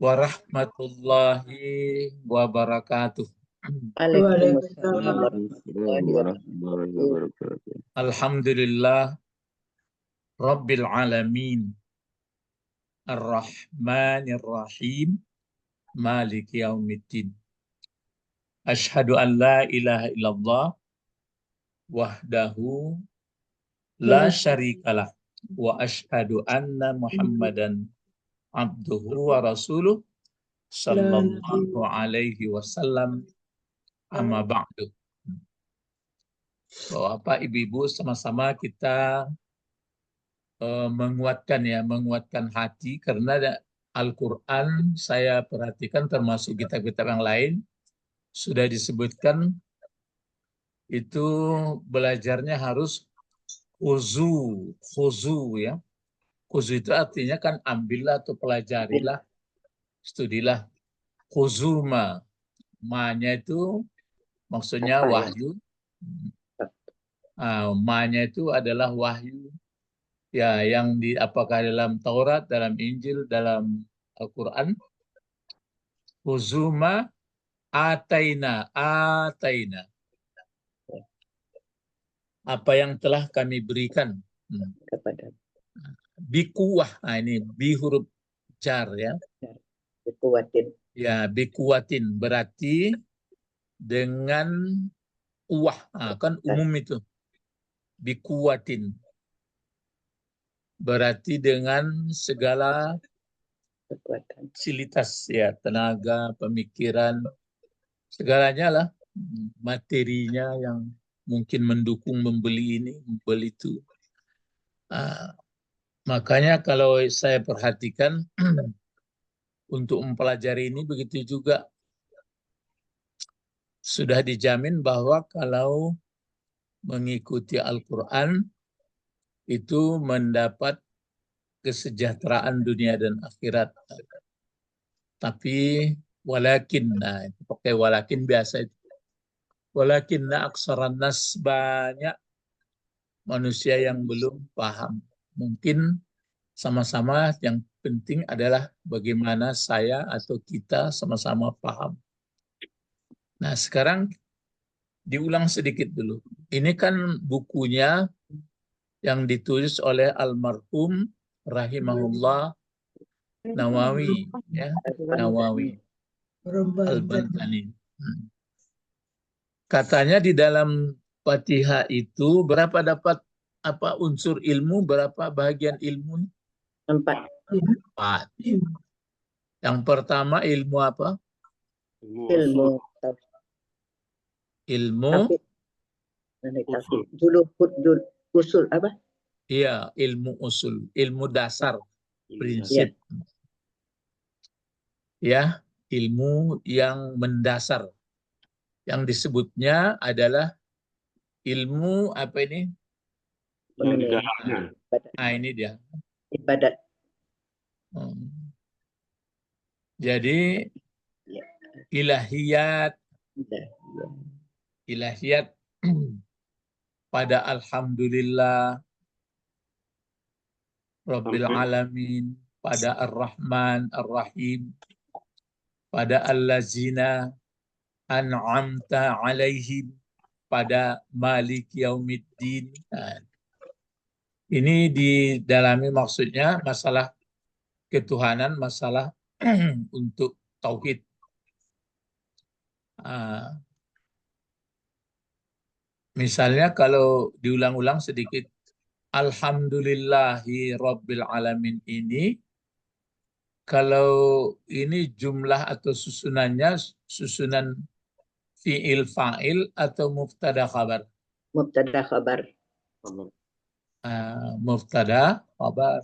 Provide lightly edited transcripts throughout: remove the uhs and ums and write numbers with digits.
warahmatullahi wabarakatuh. Waalaikumsalam Waalaikumsalam warahmatullahi warahmatullahi wabarakatuh. wabarakatuh. Alhamdulillah Rabbil alamin Ar-Rahmanir Rahim Maliki yaumiddin. Asyhadu an la ilaha illallah wahdahu la syarikalah wa asyhadu anna Muhammadan abduhu wa rasuluh sallallahu alaihi wasallam amma ba'du. Bapak, Ibu-ibu, sama-sama kita menguatkan hati karena Al-Quran saya perhatikan termasuk kitab-kitab yang lain sudah disebutkan itu belajarnya harus khuzu ya. Khuzu itu artinya kan ambillah atau pelajarilah, studilah. Khuzuma, ma-nya itu maksudnya Apa ya? wahyu. Ma-nya itu adalah wahyu. Ya, yang apakah dalam Taurat, dalam Injil, dalam Al-Quran. Huzuma ataina. Apa yang telah kami berikan. Kepada Bikuwah, ini bi huruf jar ya. Bikuwatin. Ya, bikuwatin berarti dengan kuwah. Kan umum itu. Bikuwatin. Berarti dengan segala Kekuatan. fasilitas ya, tenaga, pemikiran, segalanya lah, materinya yang mungkin mendukung membeli ini, membeli itu. Makanya kalau saya perhatikan untuk mempelajari ini begitu juga sudah dijamin bahwa kalau mengikuti Al-Quran itu mendapat kesejahteraan dunia dan akhirat. Tapi walakin, itu pakai walakin biasa itu. Walakinna aksaran nas, banyak manusia yang belum paham. Mungkin sama-sama yang penting adalah bagaimana saya atau kita sama-sama paham. Nah, sekarang diulang sedikit dulu. Ini kan bukunya yang ditulis oleh almarhum rahimahullah Nawawi, ya, Nawawi Al-Bantani. Katanya di dalam Fatihah itu berapa dapat apa unsur ilmu, berapa bagian ilmu? 4. 4. Yang pertama ilmu apa? Ilmu Ilmu usul apa? Iya, ilmu usul, ilmu dasar, prinsip. Ya, ilmu yang mendasar. Yang disebutnya adalah ilmu apa ini? Ini dia. Ibadat. Jadi ilahiyat pada alhamdulillah Rabbil alamin, pada ar-Rahman ar-Rahim, pada allazina an'amta alaihim, pada Malik Yaumiddin. Ini didalami maksudnya masalah ketuhanan, masalah untuk tauhid. Misalnya kalau diulang-ulang sedikit, Alhamdulillahi Rabbil Alamin ini, kalau ini jumlah atau susunannya, susunan fi'il fa'il atau mubtada khabar? Mubtada khabar. Mubtada khabar.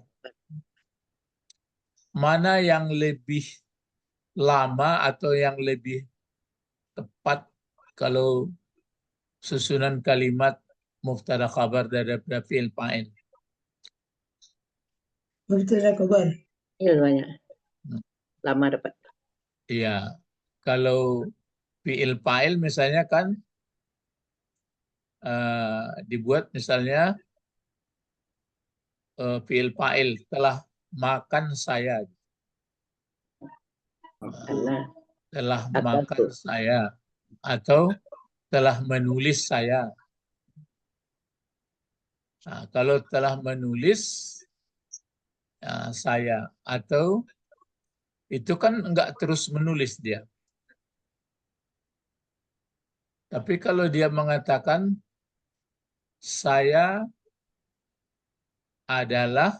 Mana yang lebih lama atau yang lebih tepat kalau susunan kalimat mubtada khabar daripada fi'il fa'il? Mubtada khabar. Iya, banyak. Lama dapat. Iya. Kalau fi'il fa'il misalnya kan dibuat misalnya fi'il fa'il telah makan saya. Allah. telah Apa makan tuh? saya, atau telah menulis saya. Nah, kalau telah menulis saya, atau itu kan enggak terus menulis dia. Tapi kalau dia mengatakan saya adalah,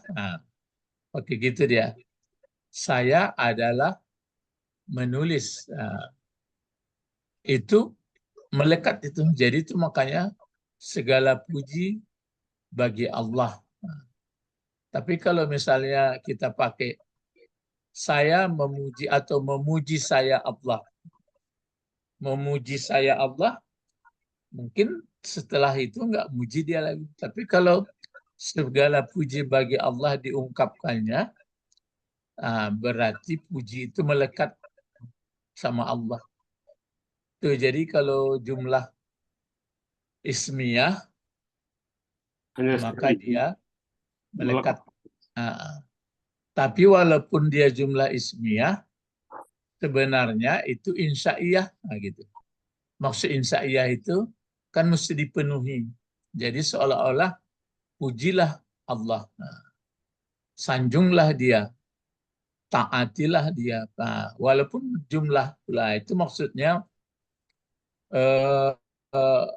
oke gitu dia. Saya adalah menulis. Itu melekat itu. Jadi itu makanya segala puji bagi Allah. Tapi kalau misalnya kita pakai saya memuji atau memuji saya Allah. Memuji saya Allah, mungkin setelah itu enggak muji dia lagi. Tapi kalau segala puji bagi Allah diungkapkannya, berarti puji itu melekat sama Allah. Tuh, jadi kalau jumlah ismiyah, Hanya maka sekali dia melekat. melekat. Tapi walaupun dia jumlah ismiyah, sebenarnya itu insya'iyah. Gitu. Maksud insya'iyah itu kan mesti dipenuhi. Jadi seolah-olah pujilah Allah. Sanjunglah dia. Taatilah dia. Walaupun jumlah pula itu maksudnya eh, eh,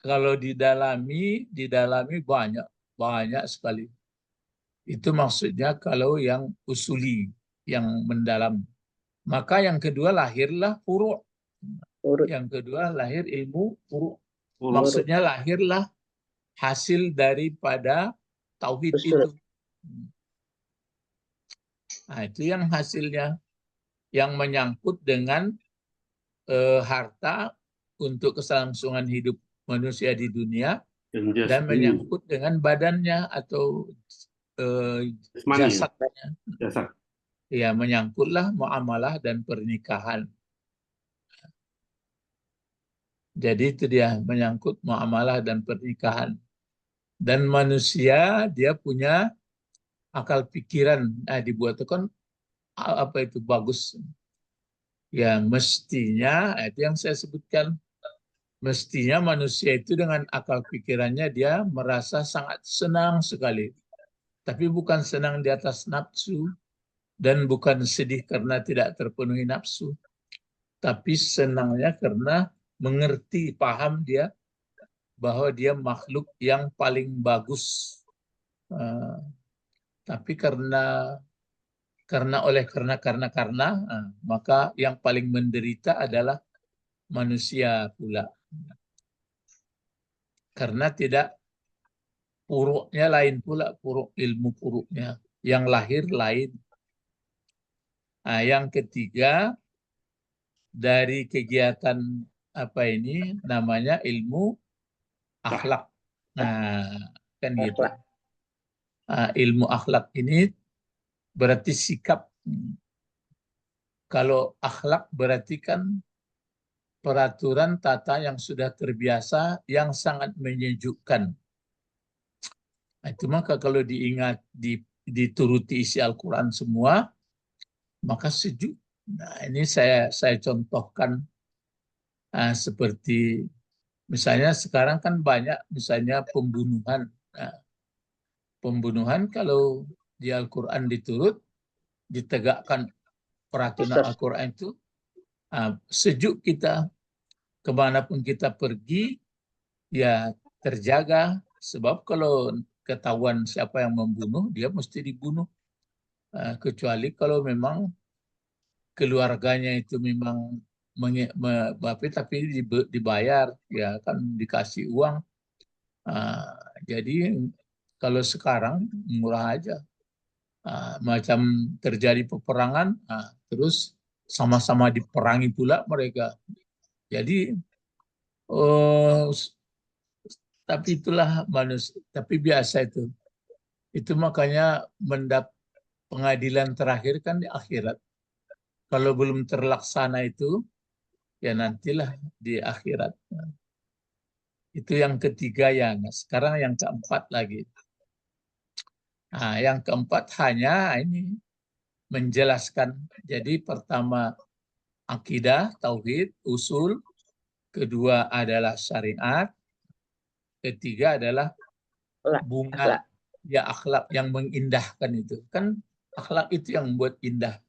kalau didalami banyak sekali. Itu maksudnya kalau yang usuli, yang mendalam. Maka yang kedua lahirlah furu'. Urut. Yang kedua lahir ilmu furu'. Urut. Maksudnya lahirlah hasil daripada tauhid Usul. itu. Nah, itu yang hasilnya. Yang menyangkut dengan harta untuk keselangsungan hidup manusia di dunia, dan menyangkut dengan badannya atau jasadnya. Jasad. Ya, menyangkutlah muamalah dan pernikahan. Jadi itu dia, menyangkut muamalah dan pernikahan. Dan manusia dia punya akal pikiran. Dibuat itu kan apa itu bagus. Ya, mestinya itu yang saya sebutkan. Mestinya manusia itu dengan akal pikirannya dia merasa sangat senang sekali. Tapi bukan senang di atas nafsu, dan bukan sedih karena tidak terpenuhi nafsu. Tapi senangnya karena mengerti, paham dia bahwa dia makhluk yang paling bagus. Tapi karena maka yang paling menderita adalah manusia pula. Karena tidak, puruknya lain pula, puruk ilmu puruknya. Yang lahir lain. Yang ketiga, dari kegiatan apa ini namanya ilmu akhlak. Kan gitu. Ilmu akhlak ini berarti sikap. Kalau akhlak berarti kan peraturan tata yang sudah terbiasa, yang sangat menyejukkan. Itu maka kalau diingat, dituruti isi Al-Quran semua, maka sejuk. Ini saya contohkan seperti misalnya sekarang kan banyak misalnya pembunuhan. Pembunuhan kalau di Al-Quran diturut, ditegakkan peraturan Al-Quran itu, sejuk kita. Kemanapun kita pergi, ya terjaga. Sebab kalau ketahuan siapa yang membunuh, dia mesti dibunuh. Kecuali kalau memang keluarganya itu memang tapi dibayar, ya kan dikasih uang. Jadi kalau sekarang murah aja. Macam terjadi peperangan, terus sama-sama diperangi pula mereka. Jadi tapi itulah manusia. Tapi biasa itu. Itu makanya pengadilan terakhir kan di akhirat. Kalau belum terlaksana itu, ya nantilah di akhirat. Itu yang ketiga ya. Sekarang yang keempat lagi. Yang keempat hanya ini menjelaskan. Jadi pertama akidah, tauhid, usul, kedua adalah syariat, ketiga adalah bunga, Akhlak. ya akhlak yang mengindahkan itu. Kan akhlak itu yang membuat indah,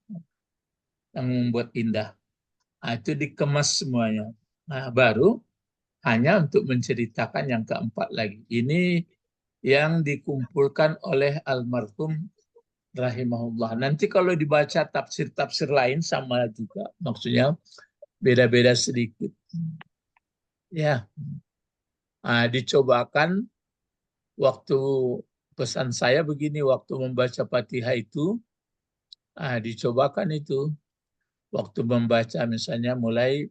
yang membuat indah. Nah, itu dikemas semuanya. Nah, baru hanya untuk menceritakan yang keempat lagi. Ini yang dikumpulkan oleh almarhum rahimahullah. Nanti kalau dibaca tafsir-tafsir lain sama juga, maksudnya beda-beda sedikit. Ya, nah, dicobakan waktu pesan saya begini, waktu membaca Fatihah itu, dicobakan itu. Waktu membaca misalnya mulai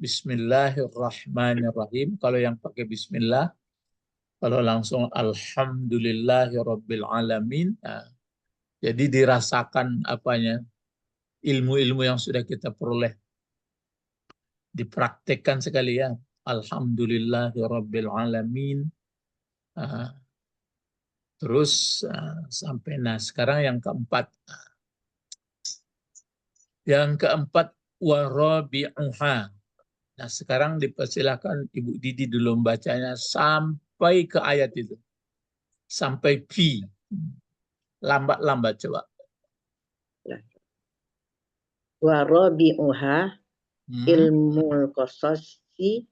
Bismillahirrahmanirrahim. Kalau yang pakai Bismillah, kalau langsung Alhamdulillahirabbil alamin. Nah, jadi dirasakan apanya ilmu-ilmu yang sudah kita peroleh, dipraktekkan sekali ya. Alhamdulillahirabbil alamin. Nah, terus sampai sekarang yang keempat. Yang keempat warabi'uha. Nah, sekarang dipersilakan Ibu Didi dulu membacanya sampai ke ayat itu. Sampai fi. Lambat-lambat coba. Wa rabi'uha Hmm. ilmul qasasi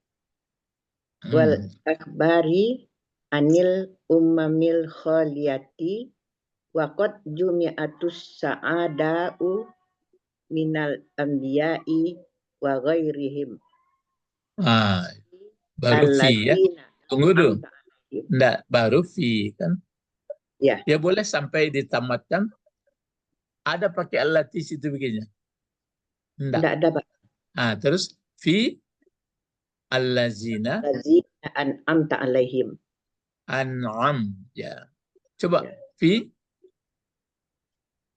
wal akbari anil umamil khaliyati wa qad jumi'atus sa'ada'u minal anbiya'i wa ghairihim. Baru fi ya. Alladzina Tunggu dulu. amta alaihim. Enggak, baru fi kan. Ya, Ya boleh sampai ditamatkan. Ada pakai allati situ begini. Enggak. tidak ada Pak. Terus fi allazina Alladzina an'amta alaihim. an'am. Ya. Coba Ya. fi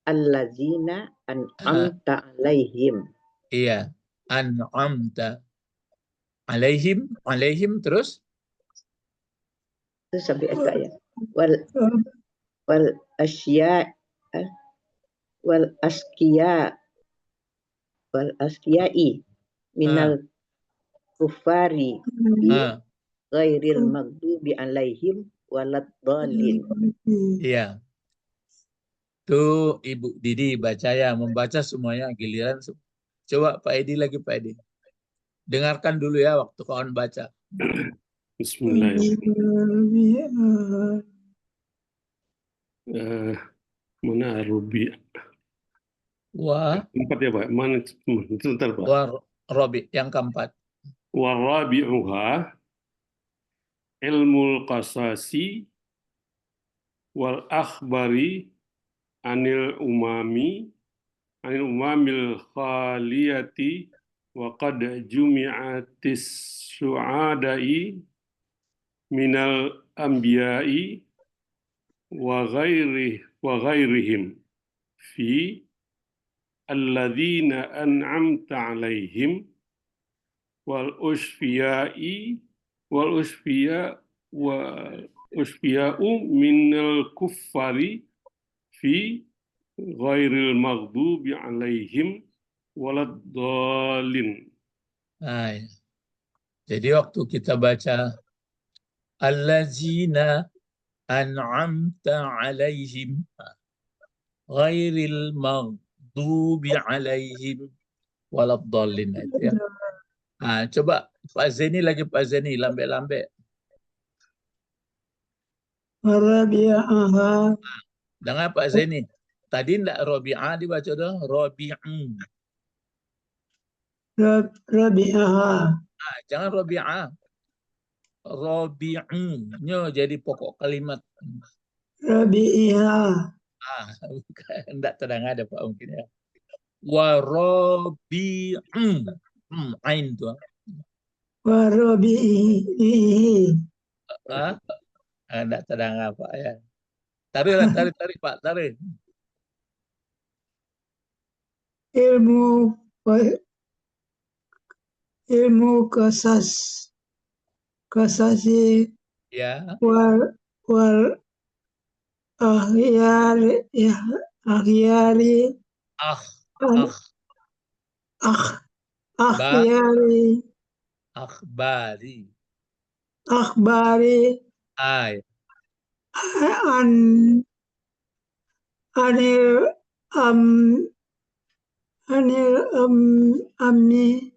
Alladzina an'amta alaihim. iya, an'amta alaihim terus Itu sampai agak ya. Wal asya wal asqiya wal asqiyai minal kufari bi ghairil maghdubi alaihim waladdallin. Iya. Tuh Ibu Didi baca ya, membaca semuanya giliran. Coba Pak Edi lagi Pak Edi. Dengarkan dulu ya waktu kawan baca. Bismillahirrahmanirrahim. Mana Rubi? Wah, Empat ya Pak. Mana sebentar Pak. wah Robi yang keempat. Warabi'uha ilmul qasasi wal akhbari anil umamil khaliyati wa qad jumi'atis su'adai minal anbiya'i wa ghairihim fi alladzina an'amta alaihim wal usfiyai wal usfiya'u minal kuffari fi ghairil maghdubi alaihim waladdallin. Nah, ya. Jadi waktu kita baca allazina an'amta alaihim ghairil maghdubi alaihim waladdallin itu ya. Coba Pak Zeni lagi Pak Zeni lambe-lambe. Warabi'aha Dengar Pak Zeni. Tadi enggak Robi'ah dibaca dong, Robi'un. Rabi'aha Jangan Robi'ah. Robi'un. Jadi pokok kalimat. Rabi'iha Bukan. Enggak terang ada Pak mungkin ya. Warobi'un. Ain tuh. Warabi'ihi Enggak terang apa ya. Tarik Pak, tarik. ilmu kasasi Ya. wal akhyari Akh, an- akh, akh, ba, akhyari, akhbari, akhbari, ay, an, anil, am, anil, amni,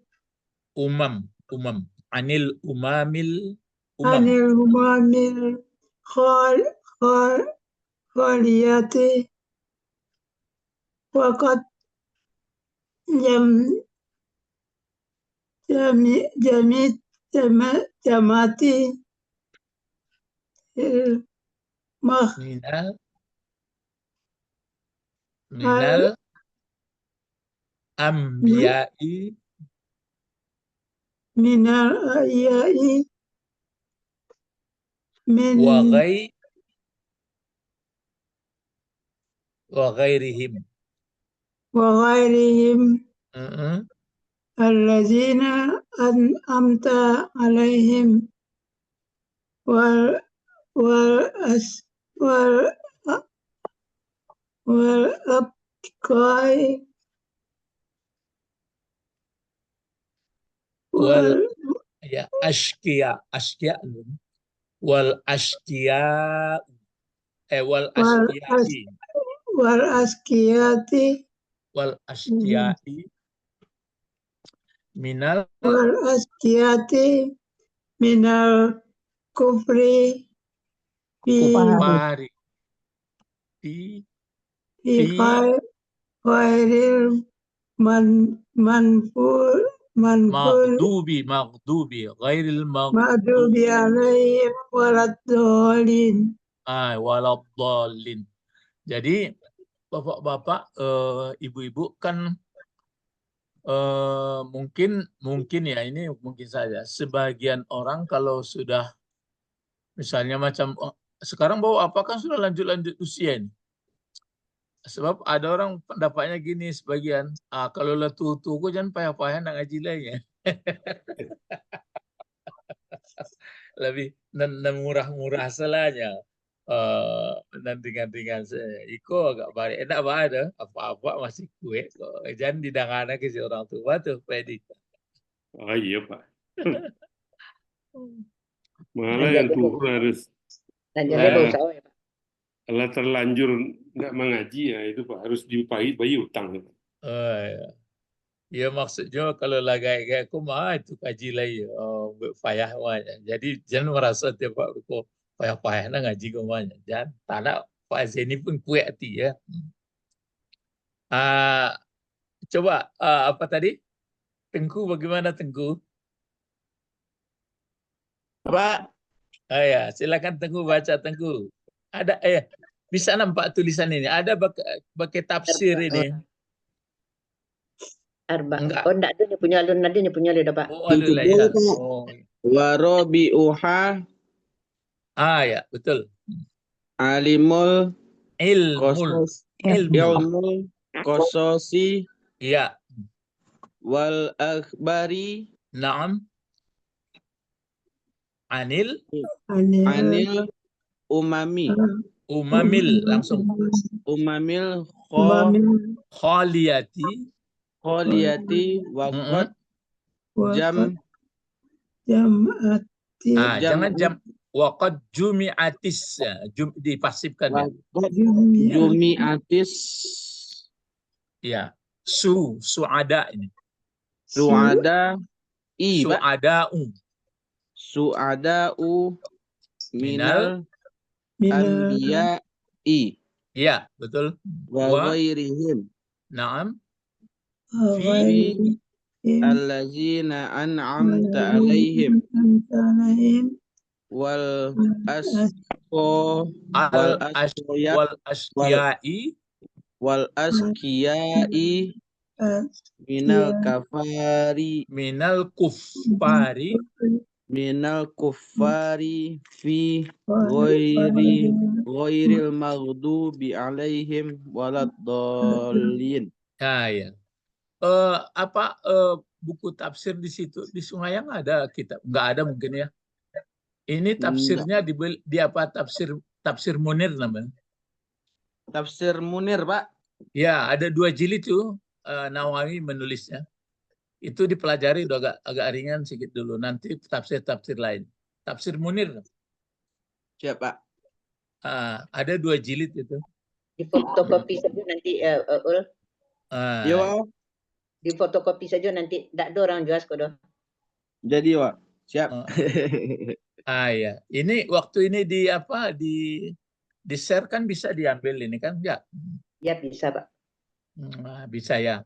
umam, anil umamil, umam, anil humamil, khal, khal, khaliyati, waqat jam, jamit, jamati, mah, minal, al, minal ambiyai, minal ayai, min, wa ghai, wa ghairihim. wa ghairihim, Mm-mm. allazina an'amta alaihim, wal, wal, as, wal, wal, abkai, Wal, wal, ya, ashkiya, wal ashkiya, wal wal, ashkiyai, wal askiyati, wal ashkiyai, minal wal askiyati, minal kufri, fi, kufari, fi, fi fi, khairil manfur, manfur, maghdubi, ghairil ma'dubi maghdubi, alaihim waladdallin. waladhdallin. Jadi bapak-bapak, ibu-ibu kan mungkin ya, ini mungkin saja sebagian orang kalau sudah misalnya macam sekarang bawa apa kan sudah lanjut usia ini. Sebab ada orang pendapatnya gini sebagian, kalau lah tuku jangan payah-payah nak ngaji lainnya. Lebih murah-murah selanya. Dan ringan-ringan iko agak balik enak ada apa-apa masih kue kok jangan didangana ke si orang tua tuh Pedi. Oh iya Pak. Malah yang turun harus Lanjutnya lah, usaha ya Pak. kalau terlanjur nggak mengaji ya itu Pak harus bayi utang. Oh, ya. Ya maksudnya kalau lagi kayak aku mah itu kaji lah ya, payah wanya. Jadi jangan merasa tiap Pak kok payah-payah nak ngaji kemana. Jangan tanah Pak Zeni pun kue hati ya. Ah, coba apa tadi? Tengku bagaimana Tengku? Pak, Ya, silakan Tengku baca Tengku. Ada bisa nampak tulisan ini. Ada pakai tafsir ini. Arba. Enggak. Oh, enggak ada nih punya alun nadi nih punya lidah Pak. Oh, ada lah ya. Oh. Warobiuha Ya, betul. alimul Ilmul. Ilmu. ilmul kososi Iya. wal akhbari Naam. Anil anil umami umamil langsung. umamil Khaliyati. kholiyati waqad jam Jangan jam waqad jumi'atis ya, dipasifkan ya. waqad jumi'atis Ya. Suada ini. suada Pak Suada'u. suada'u Minal. anbiya'i Ya, betul. wa ghairihim Naam. fi allazina an'amta alaihim wal asqo Wal asqiyai. wal askiyai minal kafari Minal kuffari. minal kuffari fi ghairil maghdubi alaihim waladdallin. Ya. Buku tafsir di situ di Sungayang ada kitab? Nggak ada mungkin ya. Ini tafsirnya di apa tafsir Munir namanya? Tafsir Munir, Pak. Ya, ada 2 jilid tuh Nawawi menulisnya. Itu dipelajari udah agak ringan sedikit dulu. Nanti tafsir-tafsir lain. Tafsir Munir Siap, Pak. ada 2 jilid itu. Di fotokopi saja nanti Ul. Iya, Ah, Pak. Di fotokopi saja nanti tak ada orang jelas kok dah. Jadi, Pak. Siap. Ya. Ini waktu ini di share kan bisa diambil ini kan? Ya. Ya bisa Pak. Bisa ya.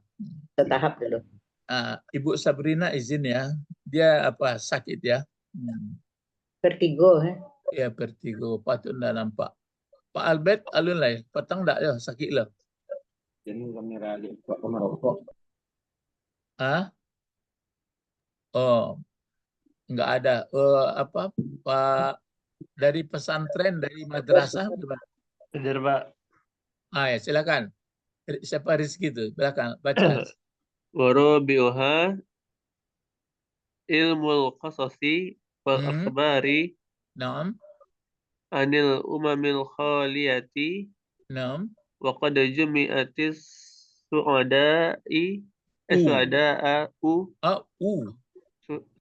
Setahap dulu. Ibu Sabrina izin ya. Dia sakit ya? Vertigo. Ya vertigo. Patut ndak nampak. Pak Albert alun lah. Petang ndak ya sakit lah. Ini kamera di Pak merokok. Oh, nggak ada. Pak dari pesantren dari madrasah gimana? Benar, Pak. Ya silakan. Siapa Rizky itu? Silakan baca. Warabi'uha ilmul qasasi wal akhbari Naam. anil umamil khaliyati Naam. wa qad jumi'atis su'ada'i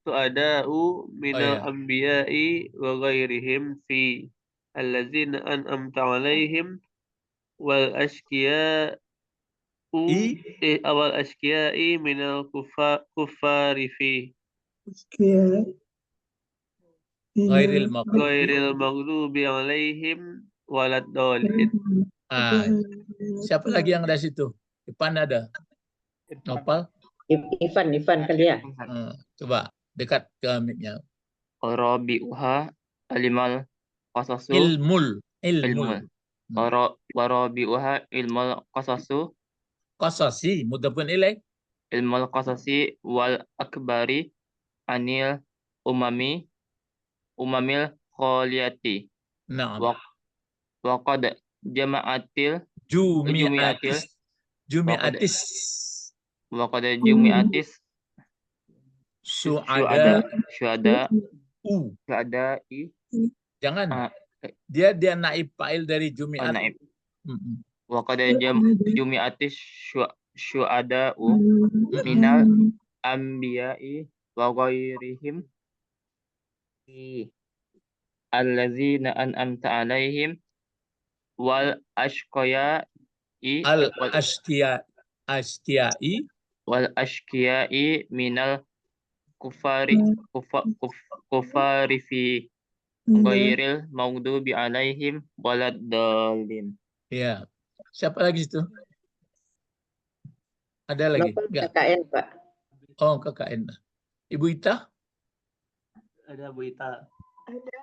su'ada'u minal anbiya'i wa ghairihim fi allazina an'amta alaihim wal ashkiya'i minal kuffari fi Ghairil maghdubi alaihim waladdallin. Siapa lagi yang ada situ? Depan ada. Nopal? Ivan kali ya. Coba dekat ke mic-nya. Warabi'uha alimal qasasu Ilmul. Warabi'uha ilmul qasasu Qasasi mudhafun ilaih. ilmul qasasi wal akbari anil umamil khaliyati. Naam. Wa qad jumi'atis syuhada'i. Jangan. Dia naib fa'il dari jumi'at. Naib. Wa qad jumi'atis syuhada'u minal anbiya'i wa ghairihim allazina an'amta alaihim wal ashqiya'i minal kufari fi ghairil maghdubi alaihim waladdallin. Ya. Siapa lagi itu? Ada lagi? KKN Pak. Oh, KKN. Ibu Ita? Ada Bu Ita. Ada.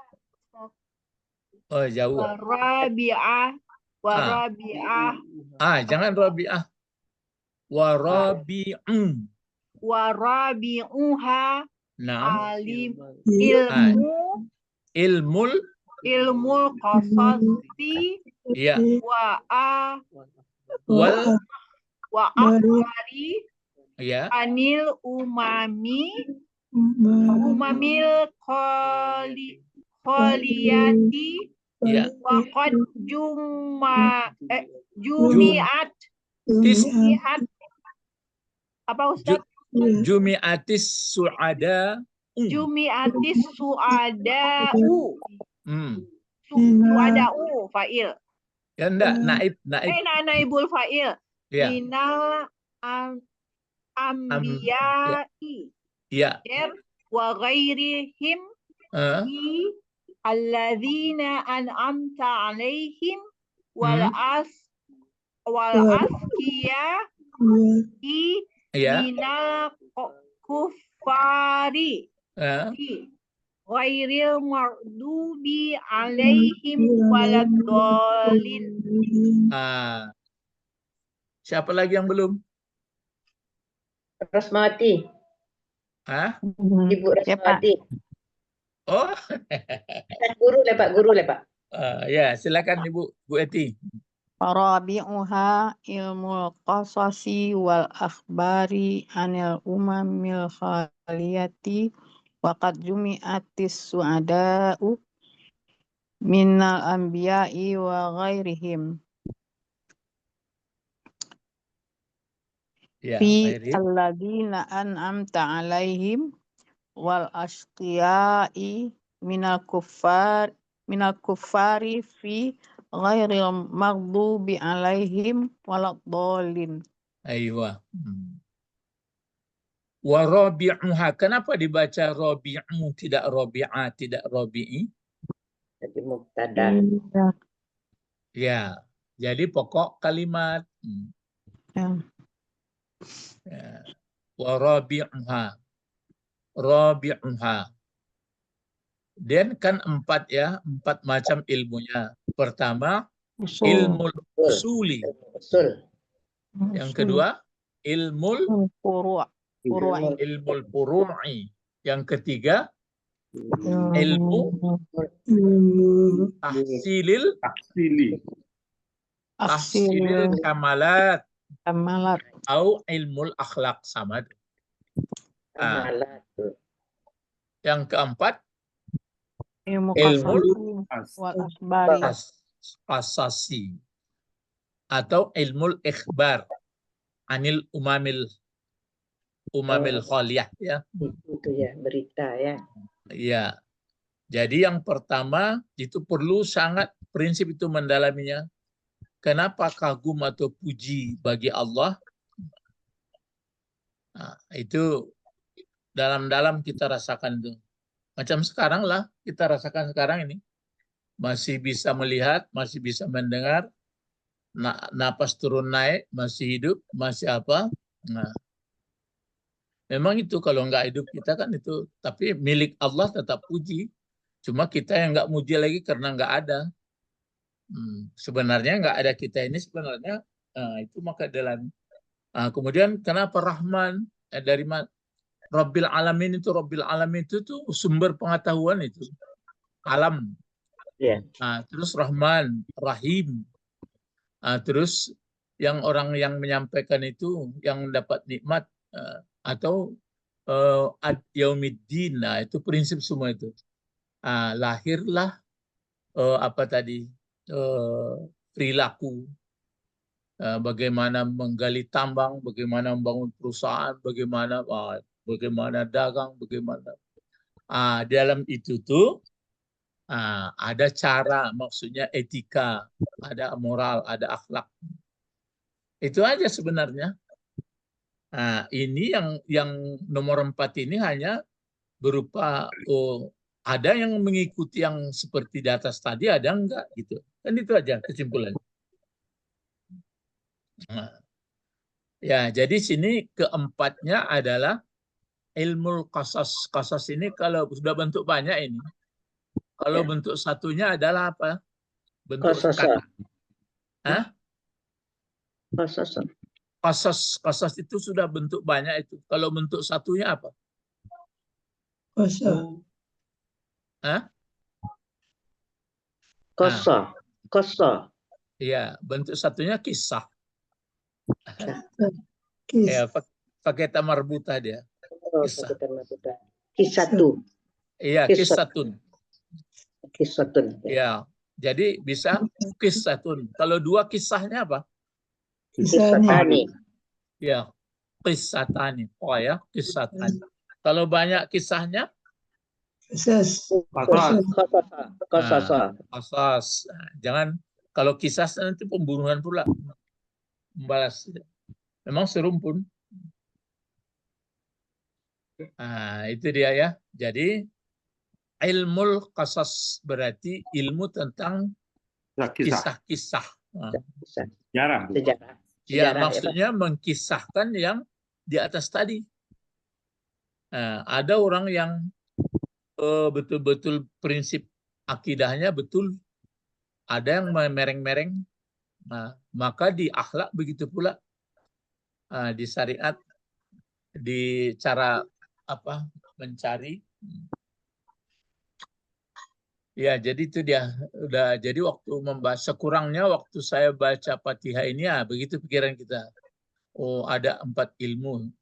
Oh, jauh. Warabi'ah. Jangan Rabi'ah. Warabi'uha Naam. ilmul qasasi Ya. wa akhbari Ya. anil umamil khaliyati Ya. wa qad jumi'at apa Ustaz? Jumi'atis su'ada. Jumi'atis su'ada'u. Su'ada'u fa'il. Ya enggak, naib. Naibul fa'il. Ya. Minal anbiya'i. Ya. Wa ghairihim alladzina an'amta alaihim wal asqiya'i minal kuffari ghairil maghdubi alaihim waladdallin. Siapa lagi yang belum? Rasmawati. Ibu Rasmawati. Oh. Guru le Pak. Ya, silakan Ibu Eti. Warabi'uha ilmul qasasi wal akhbari anil umamil khaliyati wa qad jumi'atis su'ada'u minal anbiya'i wa ghairihim Ya, fi ghairi. alladzina an'amta alaihim wal asqiya'i minal kuffari fi ghairil maghdubi alaihim waladdallin. Aywa. Wa rabi'uha. Kenapa dibaca rabi'u tidak rabi'a, tidak rabi'i? Jadi mubtada. Ya. Jadi pokok kalimat. Ya. Ya. Wa rabi'uha. Rabi'uha. Dan kan 4 ya, 4 macam ilmunya. Pertama, ilmu usuli. Usul. Yang kedua, ilmu furu'i. Yang ketiga, ilmu tahsilil kamalat atau ilmu akhlak sama. Yang keempat, ilmu asasi atau ilmu ikhbar anil umamil khaliyah ya. Itu ya, berita ya. Ya. Jadi yang pertama itu perlu sangat prinsip itu mendalaminya. Kenapa kagum atau puji bagi Allah? Nah, itu dalam-dalam kita rasakan itu. Macam sekarang lah kita rasakan sekarang ini. Masih bisa melihat, masih bisa mendengar, napas turun naik, masih hidup, masih apa. Nah, memang itu kalau nggak hidup kita kan itu. Tapi milik Allah tetap puji. Cuma kita yang nggak muji lagi karena nggak ada. Sebenarnya nggak ada kita ini sebenarnya itu maka dalam. Kemudian kenapa Rahman dari mana? Rabbil Alamin itu tuh sumber pengetahuan itu alam. Yeah. Terus Rahman, Rahim. Terus yang orang yang menyampaikan itu yang dapat nikmat atau Yaumiddin. Nah, itu prinsip semua itu. Lahirlah apa tadi perilaku. Bagaimana menggali tambang, bagaimana membangun perusahaan, bagaimana dagang, bagaimana. Dalam itu tuh ada cara, maksudnya etika, ada moral, ada akhlak. Itu aja sebenarnya. Ini yang nomor 4 ini hanya berupa ada yang mengikuti yang seperti di atas tadi, ada enggak gitu. Kan itu aja kesimpulannya. Ya, jadi sini keempatnya adalah ilmu qasas. Qasas ini kalau sudah bentuk banyak ini. Kalau bentuk satunya adalah apa? Bentuk kata. Qasas itu sudah bentuk banyak itu. Kalau bentuk satunya apa? Kosa. Iya, bentuk satunya kisah. Ya, pakai tamarbuta dia. Kisah. Kisatu. Iya, kisatun. Kisatun. Ya, jadi bisa kisatun. Kalau 2 kisahnya apa? Kisatani. Ya, kisatani. Oh ya, kisatani. Kalau banyak kisahnya? Qasas. Jangan kalau kisah nanti pembunuhan pula. Membalas. Memang serumpun. Itu dia ya. Jadi ilmu qasas berarti ilmu tentang kisah-kisah. Sejarah. Ya, maksudnya mengkisahkan yang di atas tadi. Ada orang yang betul-betul prinsip akidahnya betul. Ada yang mereng-mereng. Maka di akhlak begitu pula. Di syariat, di cara apa mencari. Ya, jadi itu dia. Jadi waktu membahas sekurangnya waktu saya baca Fatihah ini begitu pikiran kita. Oh, ada 4 ilmu.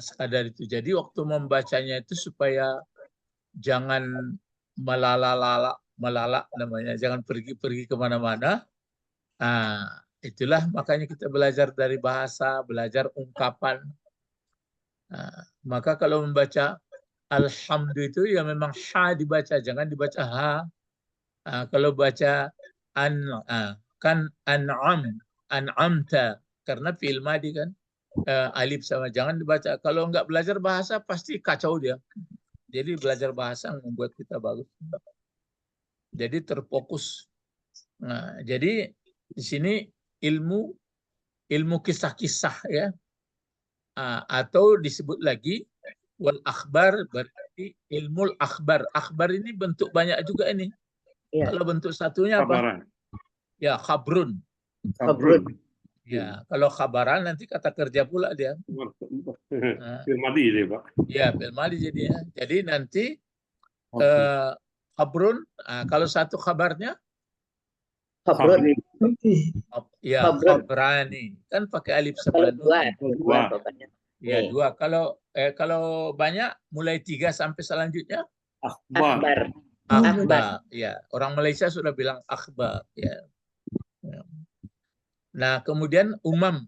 Sekadar itu. Jadi waktu membacanya itu supaya jangan melalak namanya, jangan pergi-pergi kemana-mana. itulah makanya kita belajar dari bahasa, belajar ungkapan. Nah, maka kalau membaca alhamdu itu ya memang ha dibaca, jangan dibaca ha. Kalau baca kan an'amta, karena fi'il madi kan alif sama, jangan dibaca. Kalau nggak belajar bahasa pasti kacau dia. Jadi belajar bahasa membuat kita bagus. Jadi terfokus. Nah, jadi di sini ilmu kisah-kisah ya, atau disebut lagi wal akhbar, berarti ilmu akhbar. Akhbar ini bentuk banyak juga ini. Ya. Kalau bentuk satunya apa? Kabaran. Ya, khabrun. Kabrun. Ya, kalau khabaran nanti kata kerja pula dia. Fi'il madhi deh, Pak. Ya, fi'il madhi jadinya. Jadi nanti khabrun, kalau satu kabarnya Khabrun. ya Khabrun. khabrani. Kan pakai alif Kalau sebelum. dua Dua. pokoknya. Ya, dua. Kalau banyak mulai 3 sampai selanjutnya Akhbar. Akbar. akhbar. Ya, orang Malaysia sudah bilang akhbar ya. Nah, kemudian umam.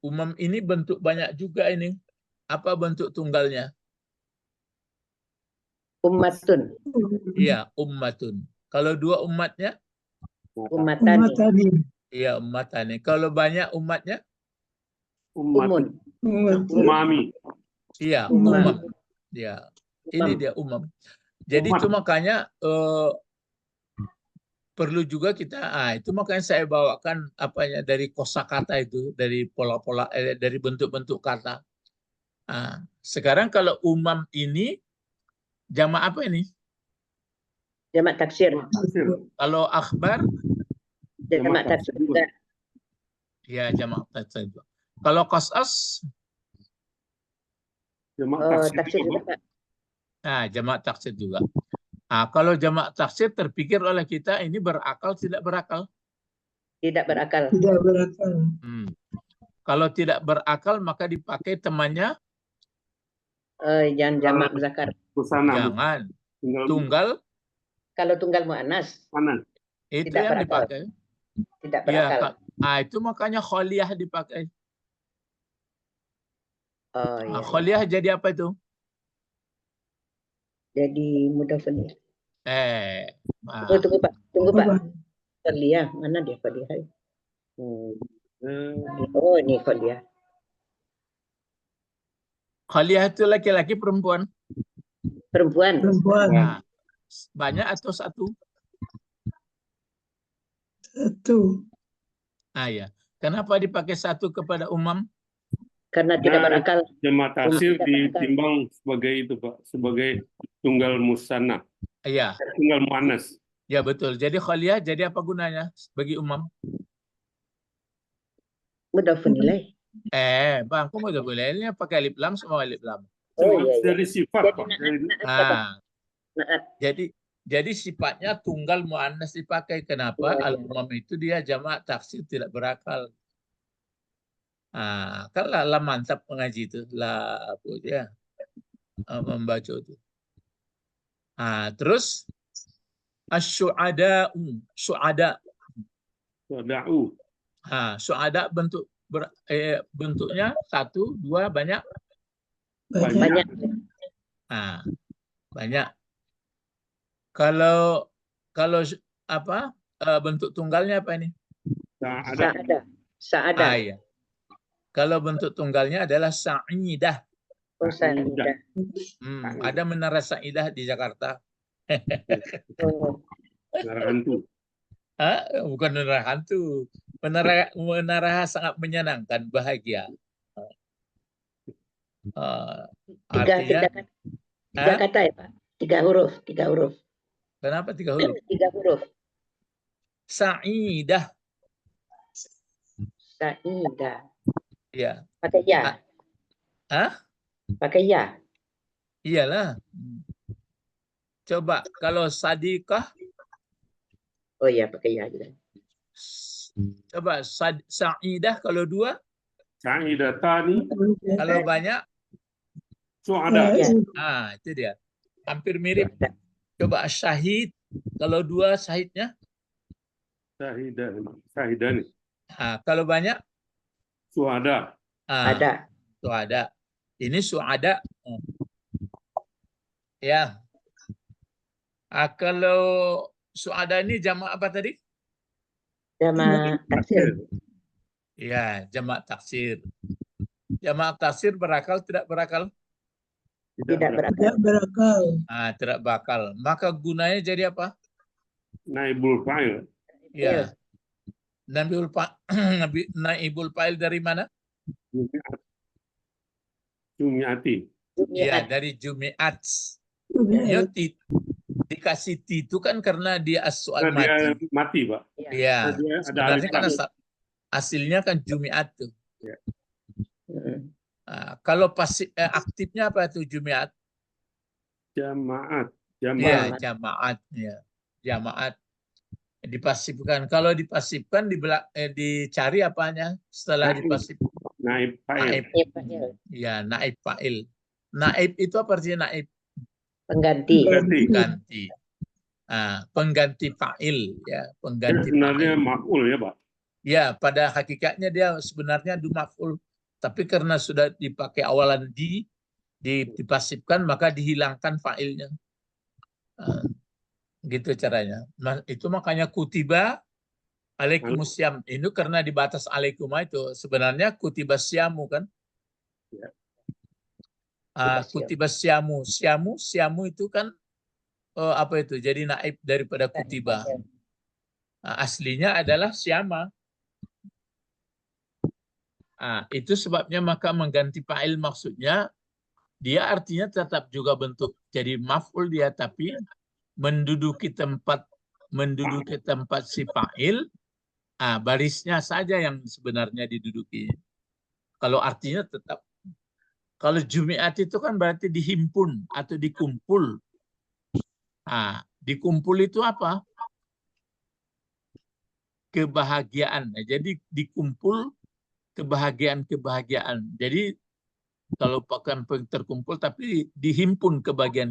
Umam ini bentuk banyak juga ini. Apa bentuk tunggalnya? Ummatun. Iya, ummatun. Kalau dua umatnya? Ummatani. Iya, ummatani. Kalau banyak umatnya? Umun. Umami. Iya, umam. Ya, ini dia umam. Jadi Umat. itu makanya perlu juga kita, itu makanya saya bawakan apanya dari kosakata itu, dari pola-pola, dari bentuk-bentuk kata. Sekarang kalau umam ini jamak apa ini? Jamak taksir. Kalau akhbar? Jamak taksir juga. Ya, jamak taksir juga. Kalau qasas? Jamak Taksir juga, Pak. Jamak taksir juga. Kalau jamak taksir terpikir oleh kita ini berakal tidak berakal? Tidak berakal. Tidak berakal. Kalau tidak berakal maka dipakai temannya? Jangan jamak muzakkar. Jangan. Tunggal? Kalau tunggal muannas. Itu Tidak yang berakal. dipakai. Tidak berakal. Ya, itu makanya kholiyah dipakai. Iya. Kholiyah jadi apa itu? Jadi mudhafun. Tunggu Pak. Kholiyah, mana dia kholiyah? Oh, ini kholiyah. Kholiyah itu laki-laki perempuan? Perempuan. Banyak atau satu? Satu. Ya. Kenapa dipakai satu kepada umam? Karena tidak berakal. Jamak taksir ditimbang sebagai itu, Pak, sebagai tunggal musanna. Iya. Tunggal muannas. Ya betul. Jadi kholiyah jadi apa gunanya bagi umam? Mudhafun ilaih. Bang, kok udah bolehnya pakai alif lam sama alif lam? Dari sifat, Pak. Jadi sifatnya tunggal muannas dipakai. Kenapa? Al-umam itu dia jamak taksir tidak berakal. Kan lah mantap mengaji itu. Membaca itu. Terus asy-syu'ada'u. Syu'ada. Syu'ada bentuknya satu, dua, banyak? Banyak. Banyak. Kalau apa bentuk tunggalnya apa ini? Sa'ada. Iya. Kalau bentuk tunggalnya adalah sa'idah. Sa'idah. Ada menara sa'idah di Jakarta. Menara hantu. Bukan menara hantu. Menara sangat menyenangkan, bahagia. Tiga kata ya, Pak? 3 huruf. Kenapa 3 huruf? 3 huruf. Sa'idah. Sa'idah. Ya. Pakai ya. Pakai ya. Iyalah. Coba kalau sadiqah. Oh iya, pakai ya juga. Coba sa'idah kalau 2. Sa'idatani. Kalau banyak. Su'ada. Itu dia. Hampir mirip. Coba syahid. Kalau 2 syahidnya? Syahidani. Kalau banyak, Suada. Ada. suada. Ini suada. Ya. Kalau suada ini jamak apa tadi? Jamak taksir. Ya, jamak taksir. Jamak taksir berakal tidak berakal? Tidak berakal. Tidak berakal. Tidak berakal. Maka gunanya jadi apa? Naibul fa'il. Ya. Naibul fa'il dari mana? Jumiati. Ya, Jumiat. dari jumiat. Jumiat. Dikasih ti itu kan karena dia as-su'al Karena dia mati. mati, Pak. Iya. Dia ada Sebenarnya kan alif. hasilnya kan jumiat tuh. Mm. Kalau pasif aktifnya apa itu jumiat? Jamaat. Ya, Jamaat. jamaat. Ya. Jamaat. Dipasifkan. Kalau dipasifkan dicari apanya setelah Naib. dipasifkan? Naib fa'il. Ya, naib fa'il. Naib itu apa artinya naib? Pengganti. Pengganti. Pengganti fa'il. Ya, pengganti Sebenarnya fa'il. maf'ul ya, Pak. Ya, pada hakikatnya dia sebenarnya maf'ul. Tapi karena sudah dipakai awalan dipasifkan, maka dihilangkan fa'ilnya. Gitu caranya. Nah, itu makanya kutiba alaikumussyam. Ini karena di batas alaikuma itu. Sebenarnya kutiba syamu kan? Ya. Kutiba syamu. Syamu itu kan apa itu? Jadi naib daripada kutiba. Aslinya adalah syama. Itu sebabnya maka mengganti fa'il maksudnya dia artinya tetap juga bentuk jadi maf'ul dia, tapi menduduki tempat si fa'il, barisnya saja yang sebenarnya diduduki. Kalau artinya tetap. Kalau jumiat itu kan berarti dihimpun atau dikumpul. Dikumpul itu apa? Kebahagiaan. Jadi dikumpul kebahagiaan. Jadi kalau bukan terkumpul tapi dihimpun kebahagiaan.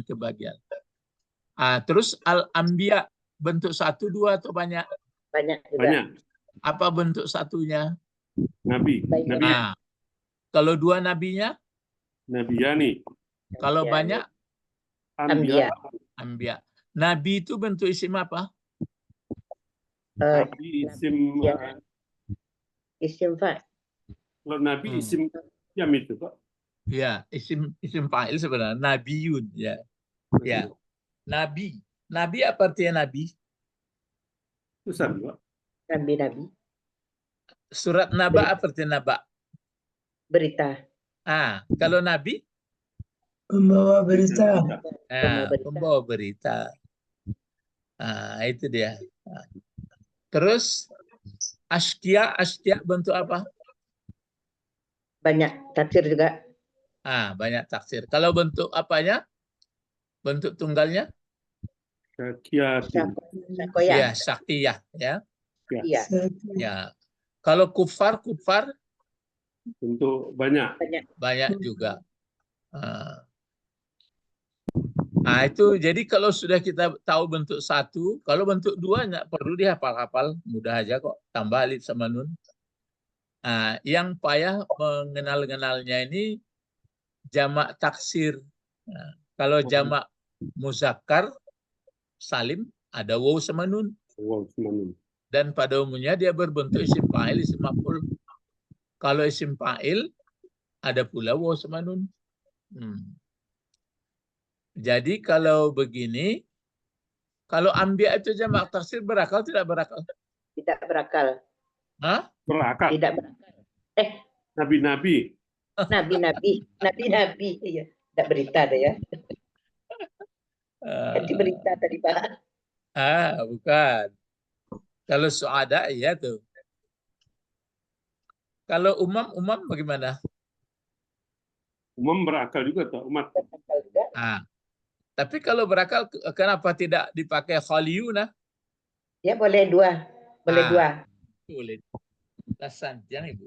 Terus al-anbiya bentuk 1, 2 atau banyak? Banyak juga. Banyak. Apa bentuk satunya? Nabi. Banyak. Nabi. Kalau 2 nabinya? Nabiyani. Kalau banyak? Anbiya. Anbiya. Nabi itu bentuk isim apa? Nabi isim. Isim fa'il. Kalau Nabi isim jam itu, Pak. Ya, isim fa'il sebenarnya. Nabiyun. Ya. Ya. Nabi. Nabi apa artinya nabi? Susah, Pak. Nabi-nabi. Surat naba apa artinya naba? Berita. Kalau nabi? Pembawa berita. Pembawa berita. Itu dia. Terus askia bentuk apa? Banyak taksir juga. Banyak taksir. Kalau bentuk apanya? Bentuk tunggalnya? Syakiyatin. Sakoya. Syakiyah. Ya. Iya. Ya. Kalau kufar Untuk banyak. banyak juga. Itu jadi kalau sudah kita tahu bentuk 1, kalau bentuk 2 nggak perlu dihafal-hafal, mudah aja kok, tambah alif sama nun. Yang payah mengenal-kenalnya ini jamak taksir. Kalau jamak muzakkar salim ada waw sama nun. Dan pada umumnya dia berbentuk isim fa'il, isim maf'ul. Kalau isim fa'il ada pula waw sama nun. Jadi kalau begini, kalau anbiya itu jamak taksir berakal tidak berakal? Tidak berakal. Berakal. Tidak berakal. Nabi-nabi. Nabi-nabi. Iya. Tidak berita deh ya. Ganti berita tadi, Pak. Bukan. Kalau suada iya tuh. Kalau umam bagaimana? Umam berakal juga tuh, umat. Berakal juga. Tapi kalau berakal kenapa tidak dipakai khaliyuna? Ya boleh 2. Boleh 2. Boleh. Jangan Ibu.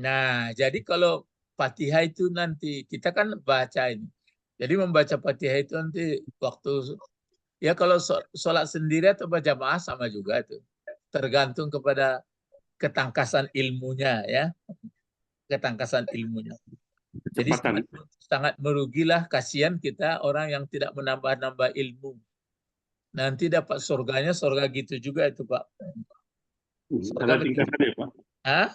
Nah, jadi kalau Fatihah itu nanti kita kan baca ini. Jadi membaca Fatihah itu nanti waktu Ya kalau sholat sendiri atau berjamaah sama juga itu. Tergantung kepada ketangkasan ilmunya ya. Ketangkasan ilmunya. Jadi Kecepatan. sangat merugilah, kasihan kita orang yang tidak menambah-nambah ilmu. Nanti dapat surganya surga gitu juga itu Pak. Surga Ada tingkatannya Pak. Hah?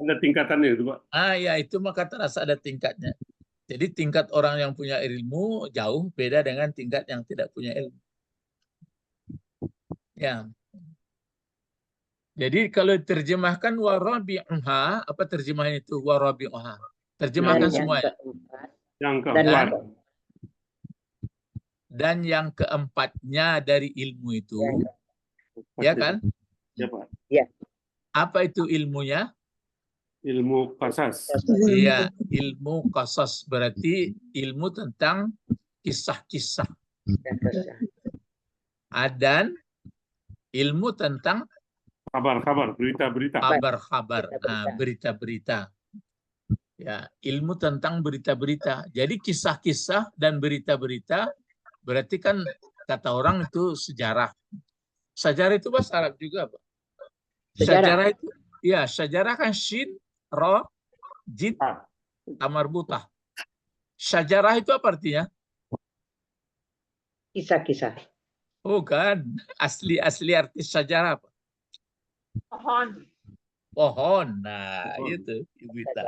Ada tingkatannya itu Pak. Ya itu maka terasa ada tingkatnya. Jadi tingkat orang yang punya ilmu jauh beda dengan tingkat yang tidak punya ilmu. Ya. Jadi kalau terjemahkan warabi'uha, apa terjemahan itu warabi'uha? Terjemahkan semuanya. Yang keempat. Dan yang keempatnya dari ilmu itu, ya kan? Ya Pak. Apa itu ilmunya? Ilmu qasas. Iya, ilmu qasas berarti ilmu tentang kisah-kisah. Dan ilmu tentang kabar-kabar, berita-berita. Kabar-kabar, berita-berita. Ya, ilmu tentang berita-berita. Jadi kisah-kisah dan berita-berita berarti kan kata orang itu sejarah. Sejarah itu bahasa Arab juga, Pak. Sejarah itu, ya, sejarah kan shin, ro, jid, amarbutah. Sejarah itu apa artinya? Kisah-kisah. Oh kan, asli arti sejarah apa? Pohon. Pohon. Nah, itu Ibu Ita.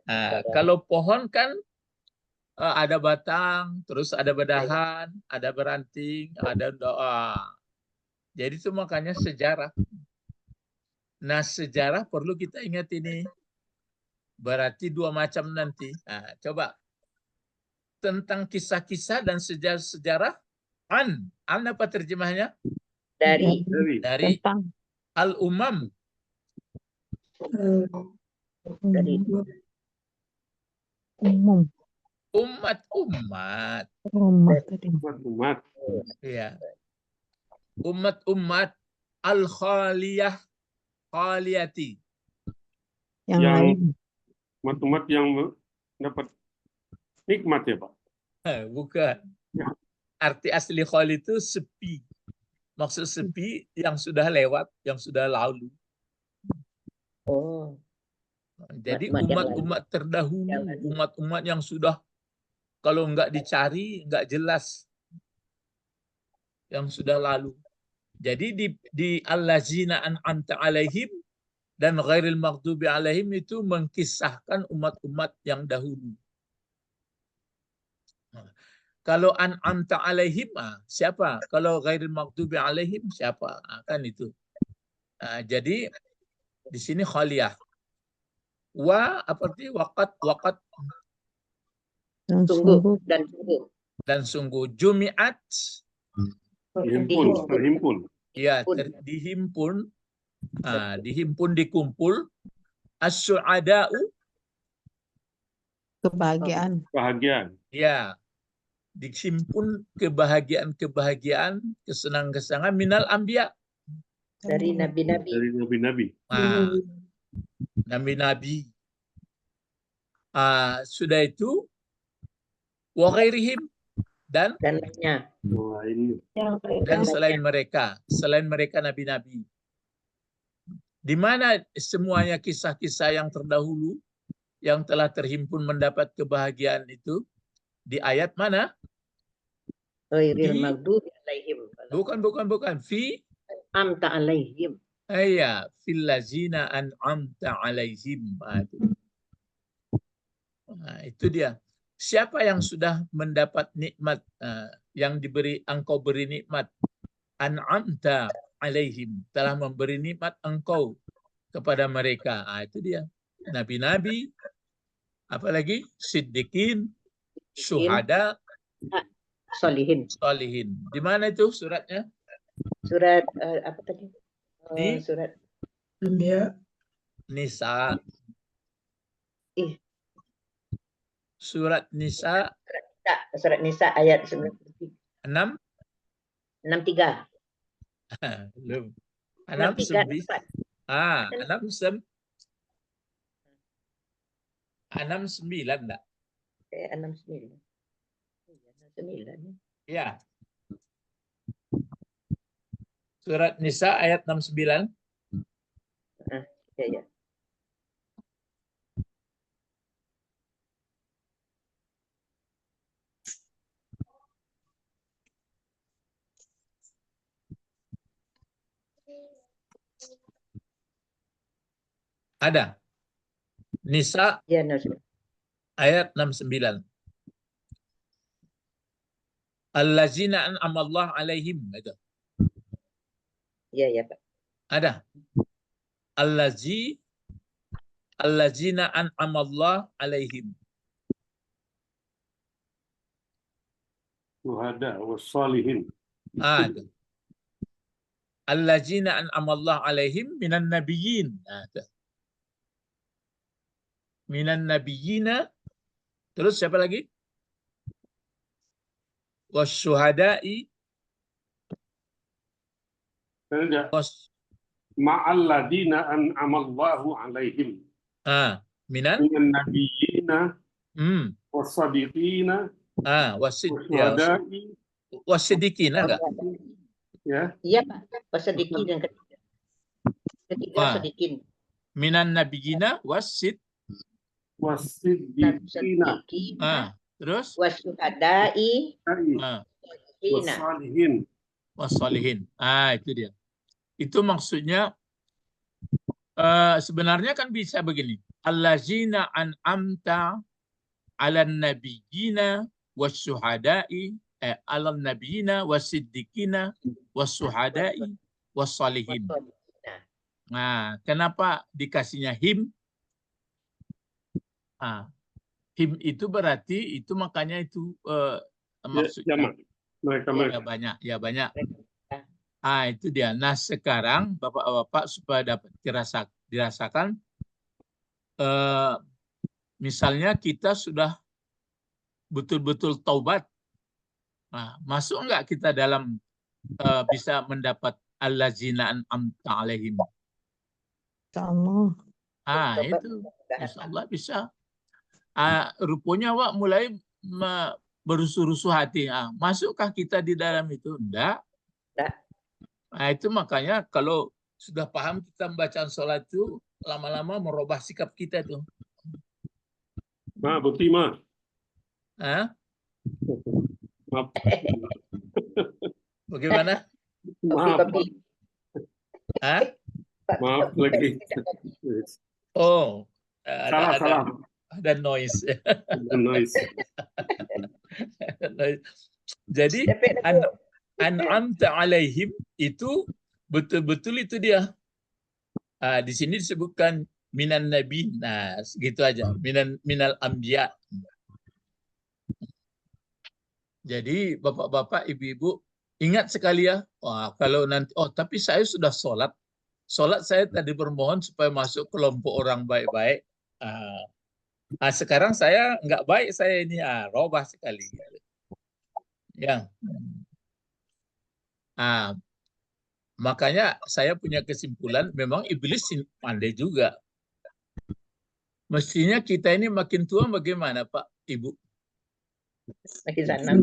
Nah, kalau pohon kan ada batang, terus ada bedahan, ada beranting, ada doa. Jadi itu makanya sejarah. Nah, sejarah perlu kita ingat ini. Berarti dua macam nanti. Nah, coba. Tentang kisah-kisah dan sejarah-sejarah. An apa terjemahnya? Dari. Al-umam. Dari. Umum. Umat-umat. Umat. Ya. Umat-umat al-khaliyah, khaliyati. Yang lain. Umat-umat yang dapat nikmat ya Pak? Bukan. Arti asli khali itu sepi. Maksud sepi yang sudah lewat, yang sudah lalu. Oh. Jadi umat-umat terdahulu, umat-umat yang sudah kalau nggak dicari nggak jelas, yang sudah lalu. Jadi di allazina an'amta alaihim dan ghairil maghdubi alaihim itu mengkisahkan umat-umat yang dahulu. Kalau an'amta alaihim siapa? Kalau ghairil maghdubi alaihim siapa? Kan itu. Jadi di sini khaliyah. Wa apa arti waqat sungguh dan sungguh jumi'at terhimpun. Ya, dihimpun. Dihimpun, dikumpul. As-su'ada'u kebahagiaan. Ya, dihimpun kebahagiaan, kesenangan-kesenangan minal anbiya. Dari nabi-nabi. Nabi-nabi. Sudah itu wa ghairihim dan lainnya. Dan selain mereka nabi-nabi. Di mana semuanya kisah-kisah yang terdahulu yang telah terhimpun mendapat kebahagiaan itu di ayat mana? Ghairil maghdubi alaihim. Bukan. Fi amta alaihim. Fil ladzina an'amta alaihim. Itu dia. Siapa yang sudah mendapat nikmat, yang engkau beri nikmat, an'amta alaihim, telah memberi nikmat engkau kepada mereka. Itu dia. Nabi-nabi, apalagi siddiqin, syuhada, solihin. Di mana itu suratnya? Surat apa tadi? Surat Nisa. Surat Nisa. Surat Nisa ayat 63. 63. 69 enggak? 69. 69. Ya. Surat Nisa ayat 69. Ya, ya. Ada. Nisa Ya, Nus. ayat 69. Allazina an'ama Allah alaihim. Itu. Ya, ya, Pak. Ada. Allazina an'ama Allah alaihim. Syuhada wassalihin. Ada. Allazina an'ama Allah alaihim minan nabiyyin. Ada. Minan nabiyyina. Terus siapa lagi? Wasyuhada'i. Ada Was, ma'alladina an'amallahu alaihim minan. minan nabiyyina Hmm. wassadiqina Wasyuhada'i. Wasyiddiqin ada. ya. Iya, Pak. Wasedikin yang ketiga. Ketiga sedikin. Minan nabiyyina wasid. Wasiddiqina Terus Wasyuhada'i. wassalihin. wassalihin. Itu dia. Itu maksudnya sebenarnya kan bisa begini. Allazina an'amta 'alan nabiyyina wasyuhada'i alan nabiyina wasiddiqina wasuhada'i wassalihin. Nah, kenapa dikasihnya him? Him itu berarti itu makanya itu maksudnya Mereka banyak. Itu dia. Nah, sekarang Bapak-bapak supaya dapat dirasakan misalnya kita sudah betul-betul taubat. Nah, masuk enggak kita dalam bisa mendapat allazina an'amta alaihim? Insyaallah. Itu insyaallah bisa. Rupanya Wak mulai berusuh-rusuh hati. Masukkah kita di dalam itu? Enggak. Itu makanya kalau sudah paham kita bacaan sholat itu lama-lama merubah sikap kita tuh. Bukti mah. Maaf. Bagaimana? Maaf. Maaf lagi. Oh, Salah. ada noise. Nice. Jadi an'amta alaihim itu betul-betul itu dia. Di sini disebutkan minan nabi. Nah, gitu aja. Minal anbiya. Jadi bapak-bapak, ibu-ibu ingat sekali ya. Kalau nanti tapi saya sudah sholat. Sholat saya tadi bermohon supaya masuk kelompok orang baik-baik. Sekarang saya nggak baik saya ini robah sekali. Ya. Makanya saya punya kesimpulan memang iblis pandai juga. Mestinya kita ini makin tua bagaimana Pak, Ibu? Makin sana.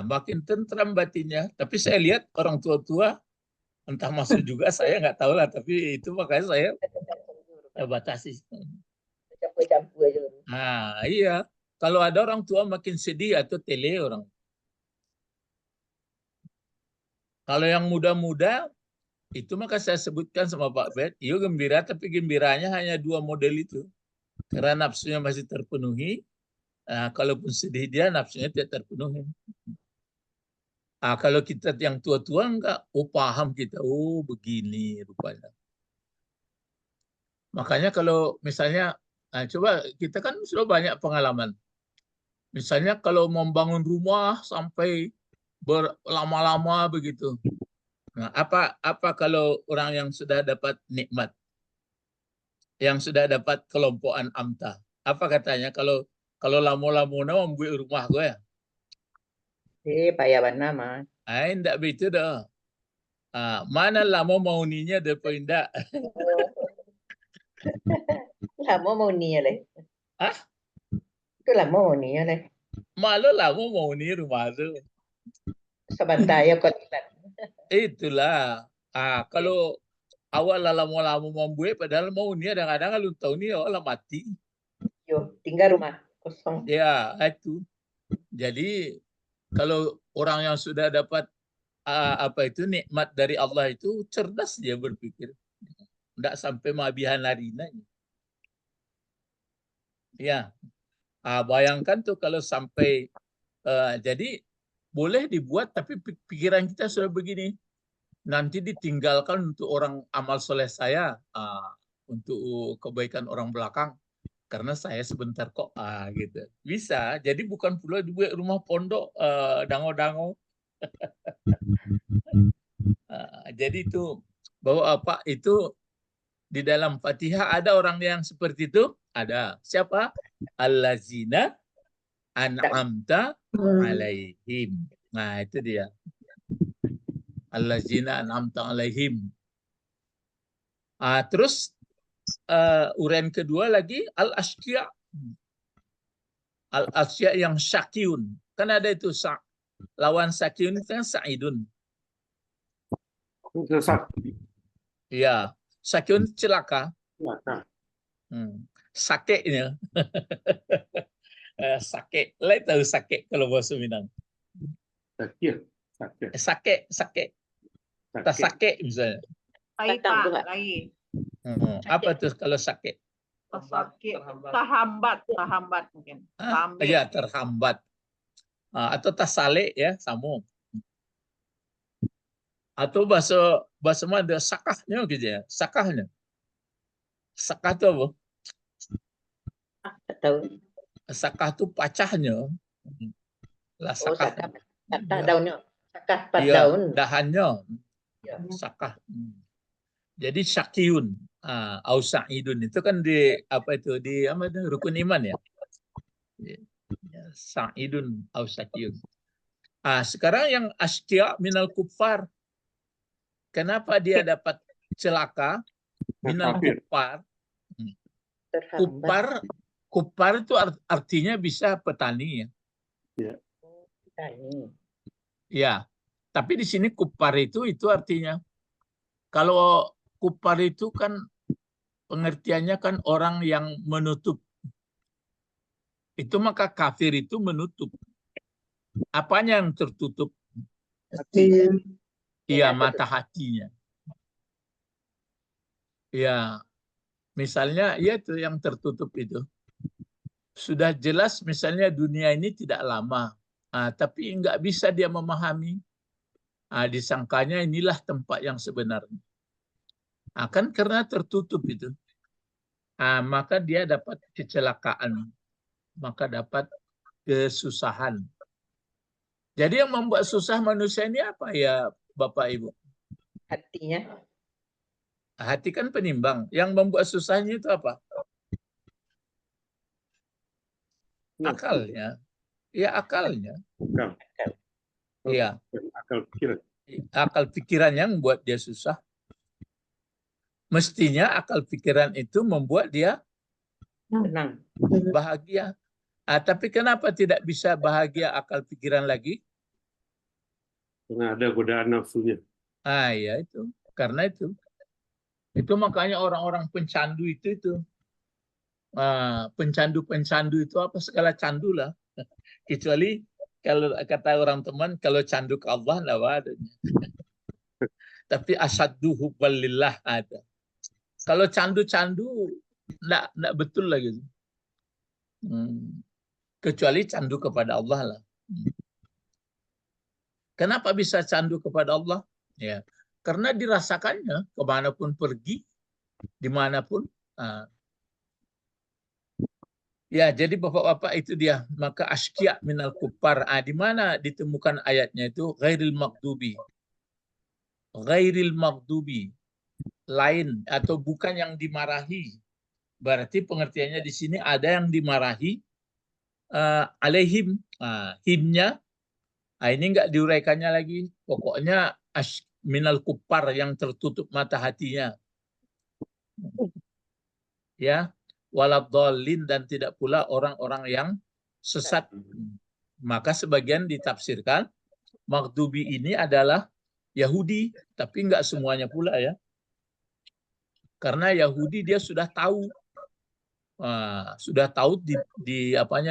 Makin tentram batinnya. Tapi saya lihat orang tua-tua entah masuk juga saya nggak tahu lah. Tapi itu makanya saya batasi. Campur-campur aja. Iya. Kalau ada orang tua makin sedih atau tele orang. Kalau yang muda-muda, itu maka saya sebutkan sama Pak Bet, iya gembira, tapi gembiranya hanya 2 model itu. Karena nafsunya masih terpenuhi, kalaupun sedih dia, nafsunya tidak terpenuhi. Kalau kita yang tua-tua enggak, paham kita, begini rupanya. Makanya kalau misalnya, coba kita kan sudah banyak pengalaman. Misalnya kalau membangun rumah sampai berlama-lama begitu. Nah, apa kalau orang yang sudah dapat nikmat, yang sudah dapat kelompokan amta, apa katanya kalau lama-lama membuat rumah gue ya? Payawan nama. Enggak begitu dah. Mana lama mau ninya depo indak. Lama mau niya leh. Itu lama mau niya leh. Malu lama mau ni rumah tu. Sabantaya kontrak. itulah. Kalau awal lama-lama membuat padahal mau ni kadang-kadang kalau tahu ni awal mati. Yo, tinggal rumah kosong. Ya, itu. Jadi kalau orang yang sudah dapat nikmat dari Allah itu cerdas dia berpikir. Tidak sampai mabihan larina. Ya. Bayangkan tuh kalau sampai jadi boleh dibuat tapi pikiran kita sudah begini. Nanti ditinggalkan untuk orang amal soleh saya, untuk kebaikan orang belakang, karena saya sebentar kok, gitu. Bisa, jadi bukan pula dibuat rumah pondok, dango-dango. Jadi itu, bahwa itu di dalam Fatihah ada orang yang seperti itu? Ada. Siapa? Allazina an'amta alaihim. Nah, itu dia. Allazina an'amta alaihim. Terus uraian kedua lagi al-asqiya. Al-asqiya yang syakiyun. Kan ada itu lawan syakiyun itu kan sa'idun. Ya, syakiyun celaka. Sakeknya. Sakek. Lain tahu sakek kalau bahasa Minang. Sakek. Tak sakek misalnya. Lain, Tak tahu, Pak. Pak. Lain. Apa tuh kalau sakit? Sakit. Terhambat mungkin. Ya, terhambat. Atau tasalik ya, sama. Atau bahasa mana sakahnya gitu ya, sakahnya. Sakah itu apa? Tak tahu. Sakah itu pacahnya. Lah sakah. Sakah daunnya. Sakah pat Ya, daun. dahannya. Ya. Sakah. Jadi syakiyun, au sa'idun itu kan di rukun iman ya. Sa'idun au syakiyun. Sekarang yang asqiya minal kuffar. Kenapa dia dapat celaka? Minal kuffar. Kuffar itu artinya bisa petani ya. Petani. Ya. Tapi di sini kuffar itu artinya kalau kuffar itu kan pengertiannya kan orang yang menutup. Itu maka kafir itu menutup. Apanya yang tertutup? Hati. Iya, mata hatinya. Ya, misalnya ya itu yang tertutup itu. Sudah jelas misalnya dunia ini tidak lama. Tapi nggak bisa dia memahami. Disangkanya inilah tempat yang sebenarnya. Kan karena tertutup itu. Maka dia dapat kecelakaan. Maka dapat kesusahan. Jadi yang membuat susah manusia ini apa ya Bapak Ibu? Hatinya. Hati kan penimbang. Yang membuat susahnya itu apa? Akalnya. Ya akalnya. Iya. Akal pikiran yang membuat dia susah. Mestinya akal pikiran itu membuat dia Tenang. bahagia. Tapi kenapa tidak bisa bahagia akal pikiran lagi? Karena ada godaan nafsunya. Ya itu. Karena itu. Itu makanya orang-orang pencandu itu. Pencandu-pencandu itu apa segala candu lah. Kecuali kalau kata orang teman, kalau candu ke Allah enggak ada. Tapi asyaddu hubbalillah ada. Kalau candu-candu enggak betul lagi. Kecuali candu kepada Allah lah. Kenapa bisa candu kepada Allah? Ya, karena dirasakannya kemanapun pergi, dimanapun. Ya, jadi bapak-bapak itu dia. Maka asqiya minal kuffar. Di mana ditemukan ayatnya itu ghairil maghdubi. Ghairil maghdubi. Lain atau bukan yang dimarahi. Berarti pengertiannya di sini ada yang dimarahi. Alaihim. Himnya. Ini enggak diuraikannya lagi. Pokoknya minal kuffar yang tertutup mata hatinya. Ya. Waladhdallin dan tidak pula orang-orang yang sesat. Maka sebagian ditafsirkan maghdubi ini adalah Yahudi, tapi nggak semuanya pula ya. Karena Yahudi dia sudah tahu,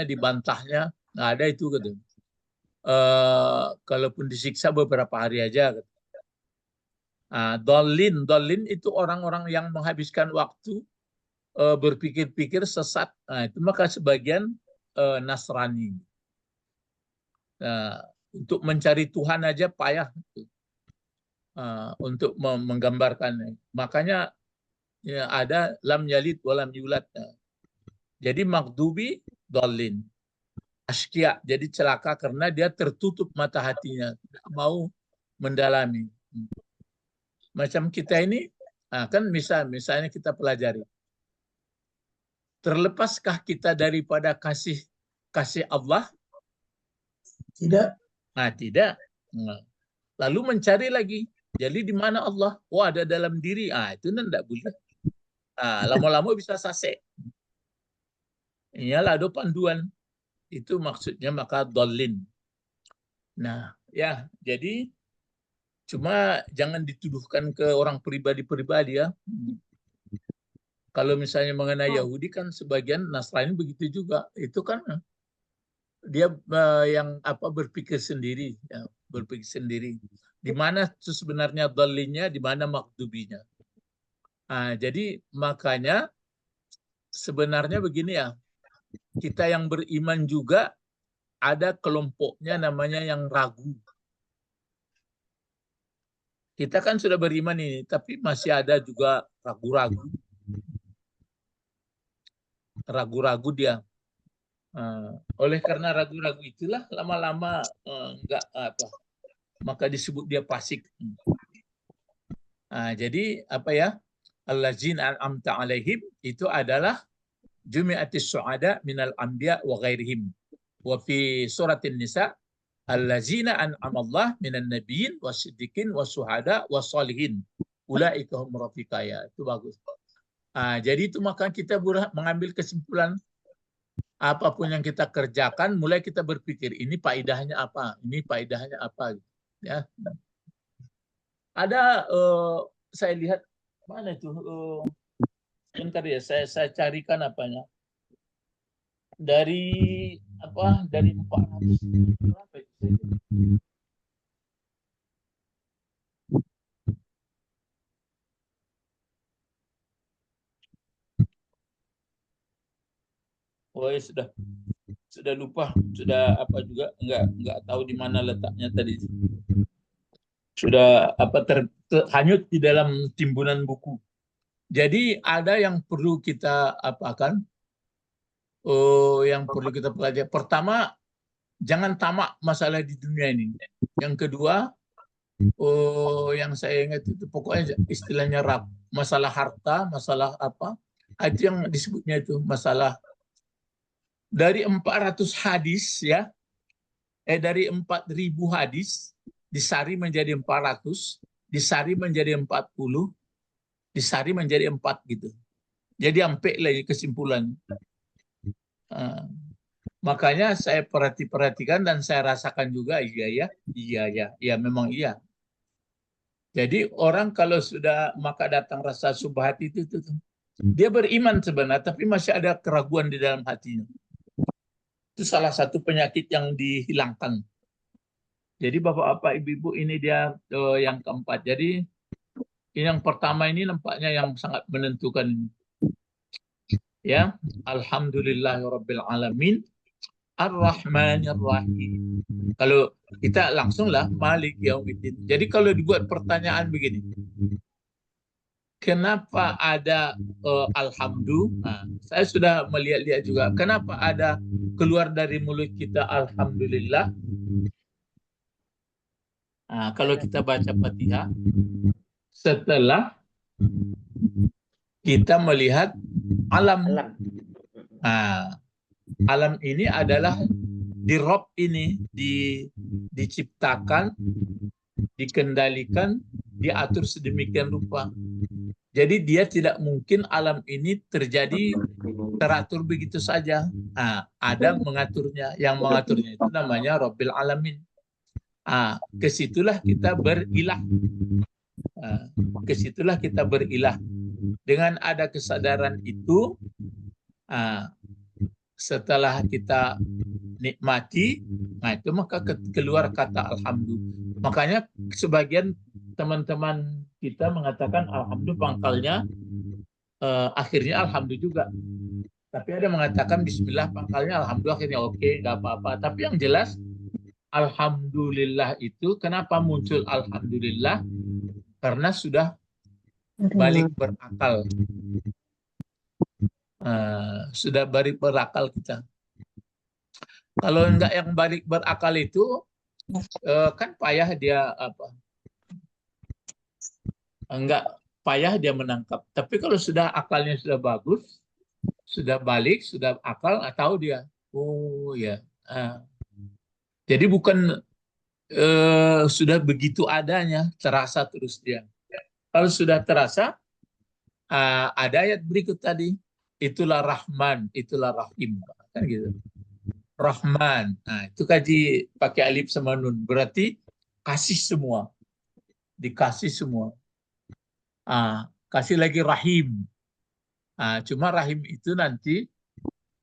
dibantahnya, nggak ada itu gitu. Kalaupun disiksa beberapa hari aja. Gitu. Dolin itu orang-orang yang menghabiskan waktu berpikir-pikir sesat. Nah, itu maka sebagian Nasrani. Untuk mencari Tuhan aja payah gitu. Untuk menggambarkannya. Makanya ya, ada lam yalid walam yulad. Jadi maghdubi dolin. Askia, jadi celaka karena dia tertutup mata hatinya, tidak mau mendalami. Macam kita ini, kan misalnya kita pelajari. Terlepaskah kita daripada kasih Allah? Tidak. Tidak. Lalu mencari lagi. Jadi di mana Allah? Oh, ada dalam diri. Itu tidak boleh. Lama-lama bisa sasek. Iyalah ada panduan. Itu maksudnya maka dolin. Nah, ya, jadi cuma jangan dituduhkan ke orang pribadi-pribadi ya. Kalau misalnya mengenai Yahudi kan sebagian Nasrani begitu juga. Itu kan dia yang berpikir sendiri, ya, berpikir sendiri. Di mana itu sebenarnya dolinnya, di mana makdubinya. Jadi makanya sebenarnya begini ya. Kita yang beriman juga ada kelompoknya namanya yang ragu. Kita kan sudah beriman ini, tapi masih ada juga ragu-ragu. Ragu-ragu dia. Oleh karena ragu-ragu itulah lama-lama maka disebut dia fasik. Jadi apa ya? Allazina an'amta alaihim itu adalah jumi'atis su'ada minal anbiya wa ghairihim. Wa fi suratin nisa allazina an'amallah minan nabiyyin wasiddiqin wasuhada wasolihin. Ulaika hum rafiqaya. Itu bagus. Jadi itu maka kita mengambil kesimpulan apapun yang kita kerjakan, mulai kita berpikir ini faedahnya apa, ini faedahnya apa. Ya. Ada saya lihat mana itu. Bentar ya, saya carikan apanya. Dari 400 berapa itu? Oh ya sudah lupa, sudah apa juga enggak tahu di mana letaknya tadi. Sudah hanyut di dalam timbunan buku. Jadi ada yang perlu kita apakan? Yang perlu kita pelajari. Pertama, jangan tamak masalah di dunia ini. Yang kedua, yang saya ingat itu pokoknya istilahnya masalah harta, masalah apa? Itu yang disebutnya itu masalah dari 400 hadis ya. Dari 4.000 hadis disari menjadi 400, disari menjadi 40, disari menjadi 4 gitu. Jadi sampai lagi kesimpulan. Makanya saya perhatikan dan saya rasakan juga iya memang iya. Jadi orang kalau sudah maka datang rasa subhat itu dia beriman sebenarnya tapi masih ada keraguan di dalam hatinya. Itu salah satu penyakit yang dihilangkan. Jadi bapak-bapak, ibu-ibu ini dia yang keempat. Jadi yang pertama ini nampaknya yang sangat menentukan. Ya, alhamdulillahirabbil alamin arrahmanir rahim. Kalau kita langsunglah malik yaumiddin. Jadi kalau dibuat pertanyaan begini. Kenapa ada alhamdulillah? Saya sudah melihat juga. Kenapa ada keluar dari mulut kita alhamdulillah? Kalau kita baca Fatihah setelah kita melihat alam. Alam ini adalah di Rob ini diciptakan, dikendalikan, diatur sedemikian rupa. Jadi dia tidak mungkin alam ini terjadi teratur begitu saja. Ada mengaturnya. Yang mengaturnya itu namanya Rabbil Alamin. Kesitulah kita berilah. Kesitulah kita berilah. Dengan ada kesadaran itu, setelah kita nikmati, itu maka keluar kata alhamdulillah. Makanya sebagian teman-teman kita mengatakan alhamdulillah pangkalnya akhirnya alhamdulillah juga. Tapi ada mengatakan bismillah pangkalnya alhamdulillah akhirnya oke, nggak apa-apa. Tapi yang jelas alhamdulillah itu kenapa muncul alhamdulillah? Karena sudah balik berakal. Sudah balik berakal kita. Kalau enggak yang balik berakal itu kan payah dia apa? Enggak payah dia menangkap. Tapi kalau sudah akalnya sudah bagus, sudah balik, sudah akal, tahu dia. Oh ya. Jadi bukan sudah begitu adanya, terasa terus dia. Kalau sudah terasa, ada ayat berikut tadi. Itulah Rahman, itulah Rahim. Kan gitu. Rahman. Nah, itu kaji pakai alif sama nun. Berarti kasih semua. Dikasih semua. Kasih lagi Rahim. Cuma Rahim itu nanti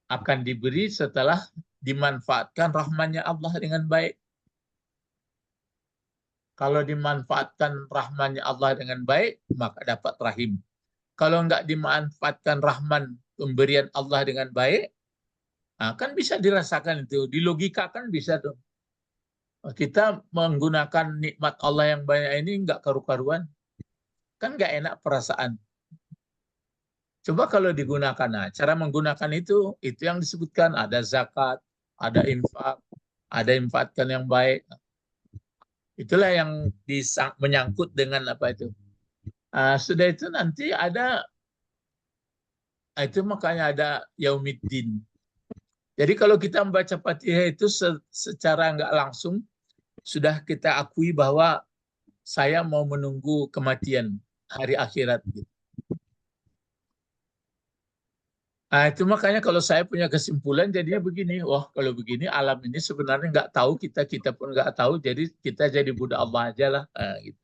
akan diberi setelah dimanfaatkan rahmannya Allah dengan baik. Kalau dimanfaatkan rahmannya Allah dengan baik, maka dapat Rahim. Kalau enggak dimanfaatkan rahman pemberian Allah dengan baik, kan bisa dirasakan itu. Di logika kan bisa tuh. Kita menggunakan nikmat Allah yang banyak ini enggak karu-karuan. Kan enggak enak perasaan. Coba kalau digunakan, cara menggunakan itu yang disebutkan. Ada zakat, ada infak, ada infakkan yang baik. Itulah yang menyangkut dengan apa itu. Sudah itu nanti ada, itu makanya ada Yaumiddin. Jadi kalau kita membaca Fatihah itu secara nggak langsung, sudah kita akui bahwa saya mau menunggu kematian hari akhirat. Gitu. Itu makanya kalau saya punya kesimpulan jadinya begini, wah kalau begini alam ini sebenarnya nggak tahu, kita pun nggak tahu, jadi kita jadi budak Allah aja lah. Gitu.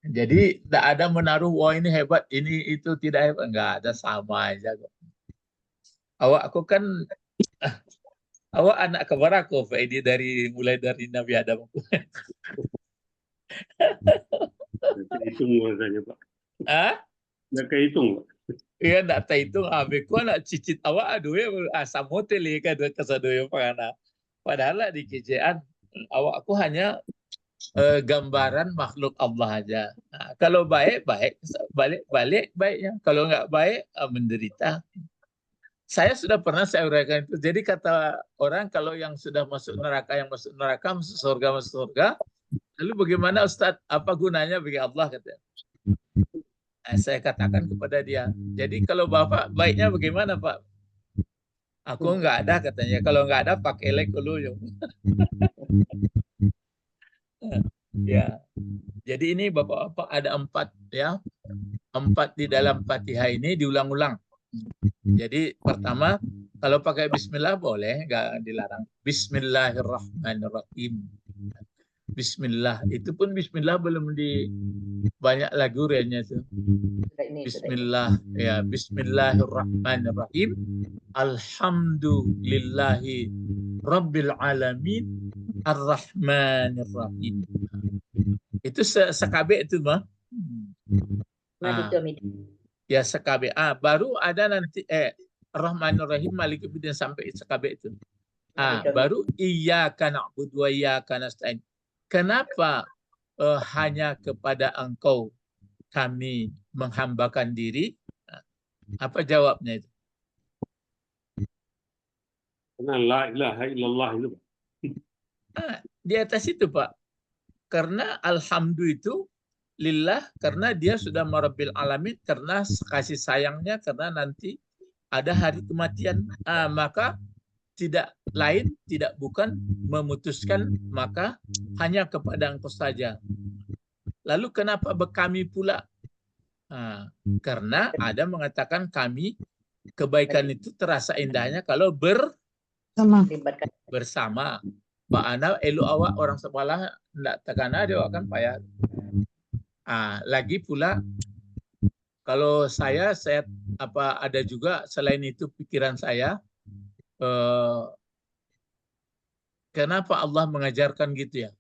Jadi tidak ada menaruh, wah ini hebat, ini itu tidak hebat, nggak ada, sama aja kok. Aku kan, awak anak kembar aku, ini mulai dari Nabi Adam. Hitung makanya Pak. Nggak kehitung Pak. Iya, nggak terhitung. Aku anak cicit awak, aduh ya, asam hotel ya, kan, kesadoyo pangana. Padahal di kerjaan, awak aku hanya gambaran makhluk Allah aja. Kalau baik, balik baiknya. Kalau nggak baik, menderita. Saya sudah pernah saya uraikan itu. Jadi kata orang, kalau yang sudah masuk neraka, masuk surga. Lalu bagaimana Ustadz? Apa gunanya bagi Allah? Katanya. Saya katakan kepada dia, jadi kalau Bapak baiknya bagaimana Pak? Aku nggak ada katanya, kalau nggak ada pakai elek dulu. Ya, jadi ini Bapak-Bapak ada 4 ya, 4 di dalam Fatihah ini diulang-ulang. Jadi pertama, kalau pakai Bismillah boleh, nggak dilarang. Bismillahirrahmanirrahim. Bismillah, itu pun Bismillah belum di banyak lagu reanya itu. Bismillah, ya Bismillahirrahmanirrahim. Alhamdulillahi Rabbil Alamin Ar-Rahmanirrahim. Itu sekabe itu mah. Ya sekabe. Baru ada nanti Ar-Rahmanirrahim Malik Yaumiddin sampai sekabe itu. Baru iyyaka na'budu wa iyyaka nasta'in. Kenapa hanya kepada Engkau kami menghambakan diri? Apa jawabnya itu? Karena la ilaha illallah itu. Di atas itu Pak. Karena alhamdulillah itu lillah, karena dia sudah merabbil alamin, karena kasih sayangnya, karena nanti ada hari kematian. Maka tidak lain, tidak bukan memutuskan, maka hanya kepada Engkau saja. Lalu kenapa kami pula? Karena ada mengatakan kami, kebaikan itu terasa indahnya kalau bersama. Pak Ana elu awak orang sekolah ndak takana dia akan payah. Lagi pula kalau saya ada juga selain itu pikiran saya, kenapa Allah mengajarkan gitu ya?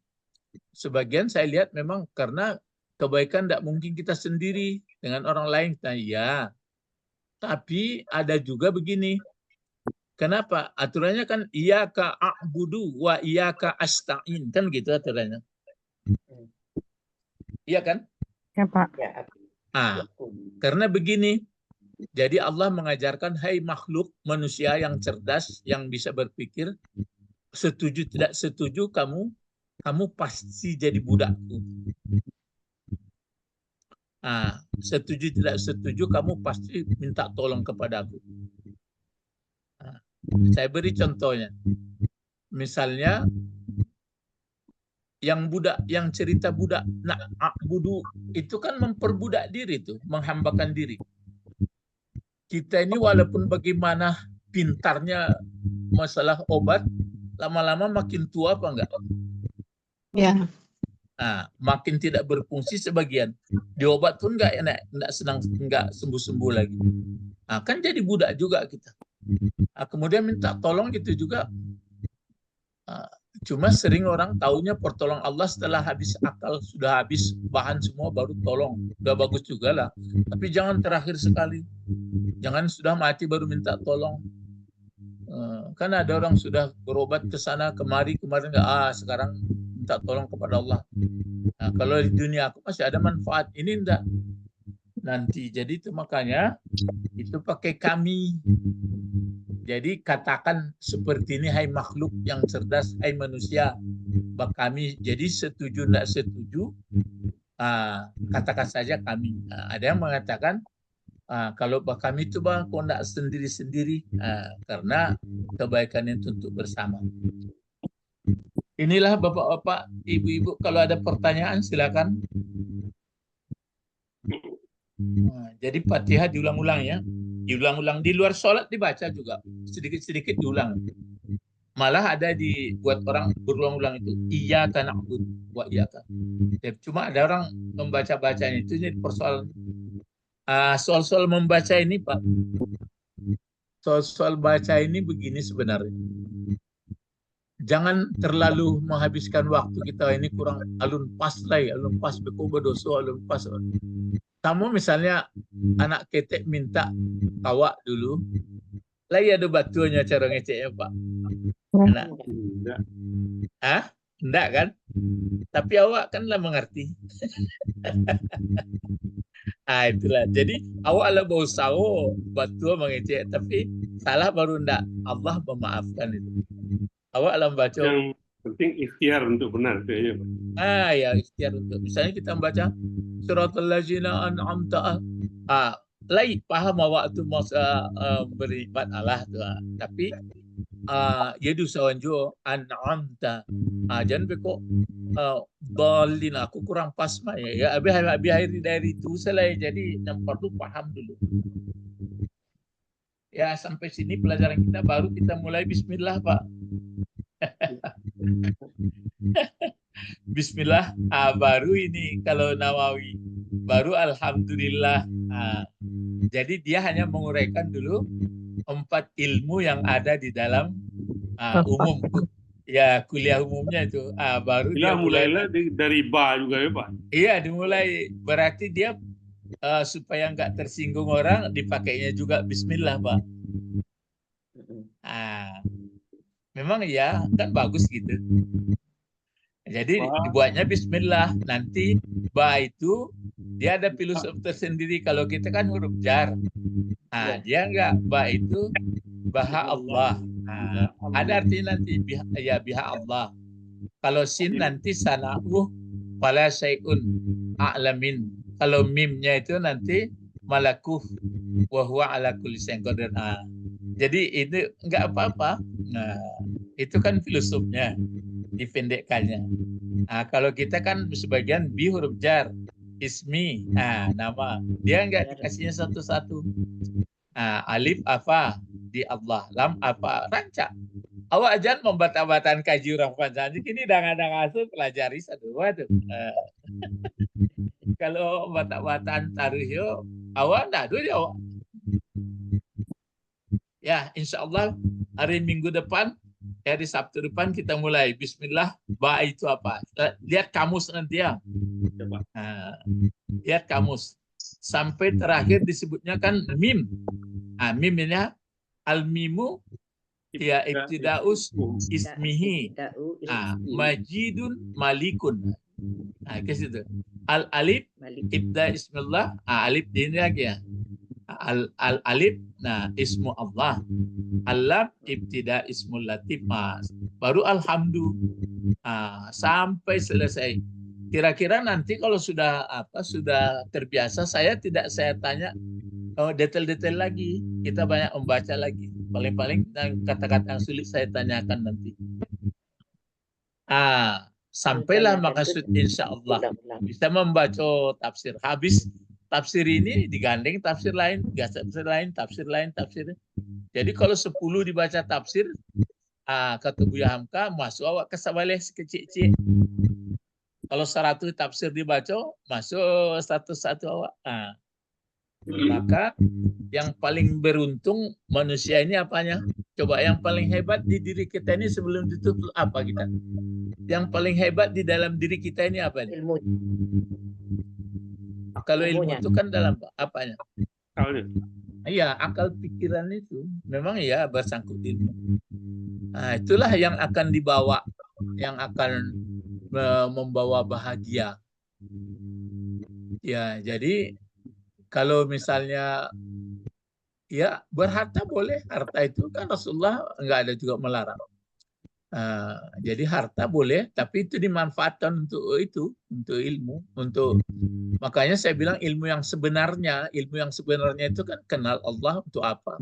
Sebagian saya lihat memang karena kebaikan tidak mungkin kita sendiri dengan orang lain. Nah, ya, tapi ada juga begini. Kenapa? Aturannya kan iyyaka a'budu wa iyyaka asta'in, kan gitu aturannya. Iya kan? Ya, Pak. Ya, Karena begini. Jadi Allah mengajarkan, hai makhluk manusia yang cerdas, yang bisa berpikir, setuju tidak setuju kamu pasti jadi budakku. Setuju tidak setuju kamu pasti minta tolong kepadaku. Saya beri contohnya. Misalnya yang cerita budak nak budu itu kan memperbudak diri tuh, menghambakan diri. Kita ini walaupun bagaimana pintarnya masalah obat, lama-lama makin tua apa enggak? Ya. Makin tidak berfungsi sebagian. Di obat pun enggak sembuh-sembuh lagi. Kan jadi budak juga kita. Kemudian minta tolong gitu juga. Cuma sering orang taunya pertolong Allah setelah habis akal, sudah habis bahan semua baru tolong. Udah bagus juga lah. Tapi jangan terakhir sekali. Jangan sudah mati baru minta tolong. Kan ada orang sudah berobat ke sana kemarin enggak, sekarang minta tolong kepada Allah. Kalau di dunia aku masih ada manfaat, ini enggak. Nanti jadi itu makanya itu pakai kami. Jadi katakan seperti ini, hai makhluk yang cerdas, hai manusia, kami. Jadi setuju tidak setuju, katakan saja kami. Ada yang mengatakan kalau kami itu bang, kok tidak sendiri-sendiri, karena kebaikan itu untuk bersama. Inilah bapak-bapak, ibu-ibu, kalau ada pertanyaan silakan. Jadi Fatihah diulang-ulang ya. Diulang-ulang di luar sholat dibaca juga. Sedikit-sedikit diulang. Malah ada dibuat orang berulang-ulang itu. Iyyaka na'budu wa iyyaka. Cuma ada orang membaca-bacanya itu jadi persoalan. Soal-soal membaca ini Pak. Soal-soal baca ini begini sebenarnya. Jangan terlalu menghabiskan waktu kita ini kurang alun pas beko berdoso alun pas. Kamu misalnya anak ketek minta kawak dulu, lagi ada batunya cara ngeceknya Pak. Anak. Enggak kan? Tapi awak kan lah mengerti. Itulah. Jadi awak lah bau sawo batu mengecek, tapi salah baru enggak. Allah memaafkan itu. Awak lah baca. Yang penting ikhtiar untuk benar itu ya Pak. Ya ikhtiar untuk. Misalnya kita membaca suratul ladzina an'amta. Lain paham awak tu masa beribadat Allah tu. Tapi yadu sawanjo an'amta. Jangan bekok dalin aku kurang pas mah ya. Habis dari itu selesai. Jadi yang perlu paham dulu. Ya sampai sini pelajaran kita, baru kita mulai bismillah Pak. Bismillah, baru ini kalau Nawawi, baru alhamdulillah. Jadi dia hanya menguraikan dulu 4 ilmu yang ada di dalam umum, ya kuliah umumnya itu. Baru dia mulailah dari ba juga ya Pak. Iya dimulai, berarti dia supaya nggak tersinggung orang dipakainya juga Bismillah Pak. Memang ya kan bagus gitu. Jadi dibuatnya Bismillah. Nanti ba itu dia ada filosofi tersendiri. Kalau kita kan huruf jar. Dia enggak, ba itu baha Allah. Ada artinya nanti biha Allah. Kalau sin nanti sana'u fala syai'un a'lamin. Kalau mimnya itu nanti malakuh wa huwa ala kulli syai'in qadir. Jadi itu enggak apa-apa. Itu kan filosofnya, dipendekkannya. Kalau kita kan sebagian bi huruf jar, ismi, nama. Dia enggak dikasihnya satu-satu. Alif apa di Allah, lam apa rancak. Awak jangan membat-batan kaji Rahman Sanjik ini dangan-dangan asuh pelajari satu tuh. Kalau bat-batan taruh yo, awak ndak dulu awak. Ya, insya Allah hari Minggu depan, hari Sabtu depan kita mulai. Bismillah, ba itu apa? Lihat kamus nanti ya. Nah, lihat kamus. Sampai terakhir disebutnya kan mim. Mim ini al-mimu ya ibtidaus ismihi. Majidun malikun. Ke situ. Al-alif ibda ismillah. Alif ini lagi ya. Al-alif ismu Allah. Al-lam ibtida ismul latif. Baru alhamdu. Sampai selesai. Kira-kira nanti kalau sudah terbiasa, saya tanya detail-detail lagi. Kita banyak membaca lagi. Paling-paling kata-kata yang sulit saya tanyakan nanti. Sampailah maksud insya Allah bisa membaca tafsir. Habis tafsir ini digandeng tafsir lain, tafsir lain. Jadi kalau 10 dibaca tafsir, kata Buya Hamka, masuk awak ke sabaleh sekecil-kecil. Kalau 100 tafsir dibaca, masuk satu awak. Maka yang paling beruntung manusia ini apanya? Coba yang paling hebat di diri kita ini sebelum ditutup apa kita? Yang paling hebat di dalam diri kita ini apa? Ilmu. Kalau ilmu itu kan dalam apanya? Akalnya. Iya, akal pikiran itu memang ya bersangkut ilmu. Itulah yang akan dibawa, yang akan membawa bahagia. Ya, jadi kalau misalnya ya berharta boleh, harta itu kan Rasulullah nggak ada juga melarang. Jadi harta boleh, tapi itu dimanfaatkan untuk ilmu, makanya saya bilang ilmu yang sebenarnya itu kan kenal Allah untuk apa.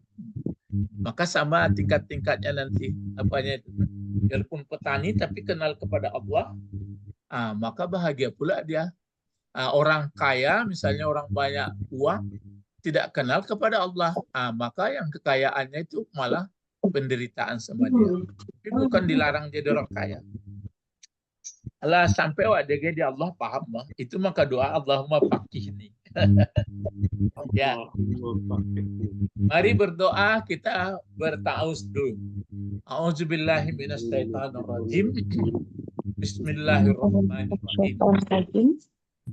Maka sama tingkat-tingkatnya nanti apanya itu. Walaupun petani tapi kenal kepada Allah, maka bahagia pula dia. Orang kaya, misalnya orang banyak uang, tidak kenal kepada Allah, maka yang kekayaannya itu malah penderitaan sama dia. Tapi bukan dilarang jadi orang kaya. Allah sampai wajah dia Allah paham mah. Itu maka doa Allahumma faqihni. Ya. Mari berdoa, kita bertaus dulu. A'udzubillahi minasyaitonirrajim. Bismillahirrahmanirrahim.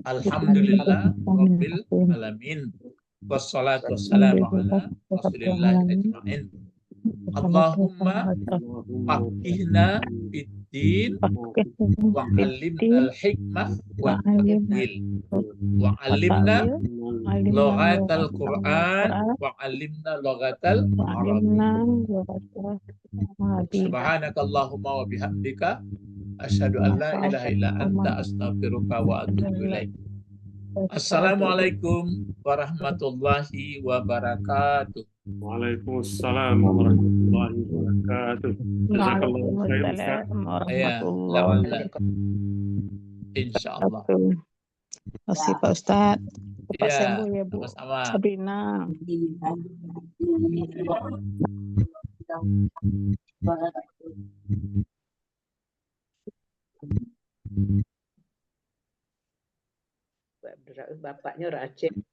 Alhamdulillah Rabbil Alamin. Wassalatu wassalamu ala Rasulillah ajma'in. Allahumma faqihna fiddin wa 'allimna al-hikmah wa ta'wil wa 'allimna lughatal Qur'an wa 'allimna lughatal Arab. Subhanakallahumma wa bihamdika asyhadu an la ilaha illa anta astaghfiruka wa atubu ilaik. Assalamualaikum warahmatullahi wabarakatuh. Waalaikumsalam warahmatullahi wabarakatuh. Jazakallahu khairan, Ustaz. Insyaallah. Masih Pak Ustadz. Pak Ya, sembuh ya Bu. sama-sama. Sabrina. Bapaknya Racin.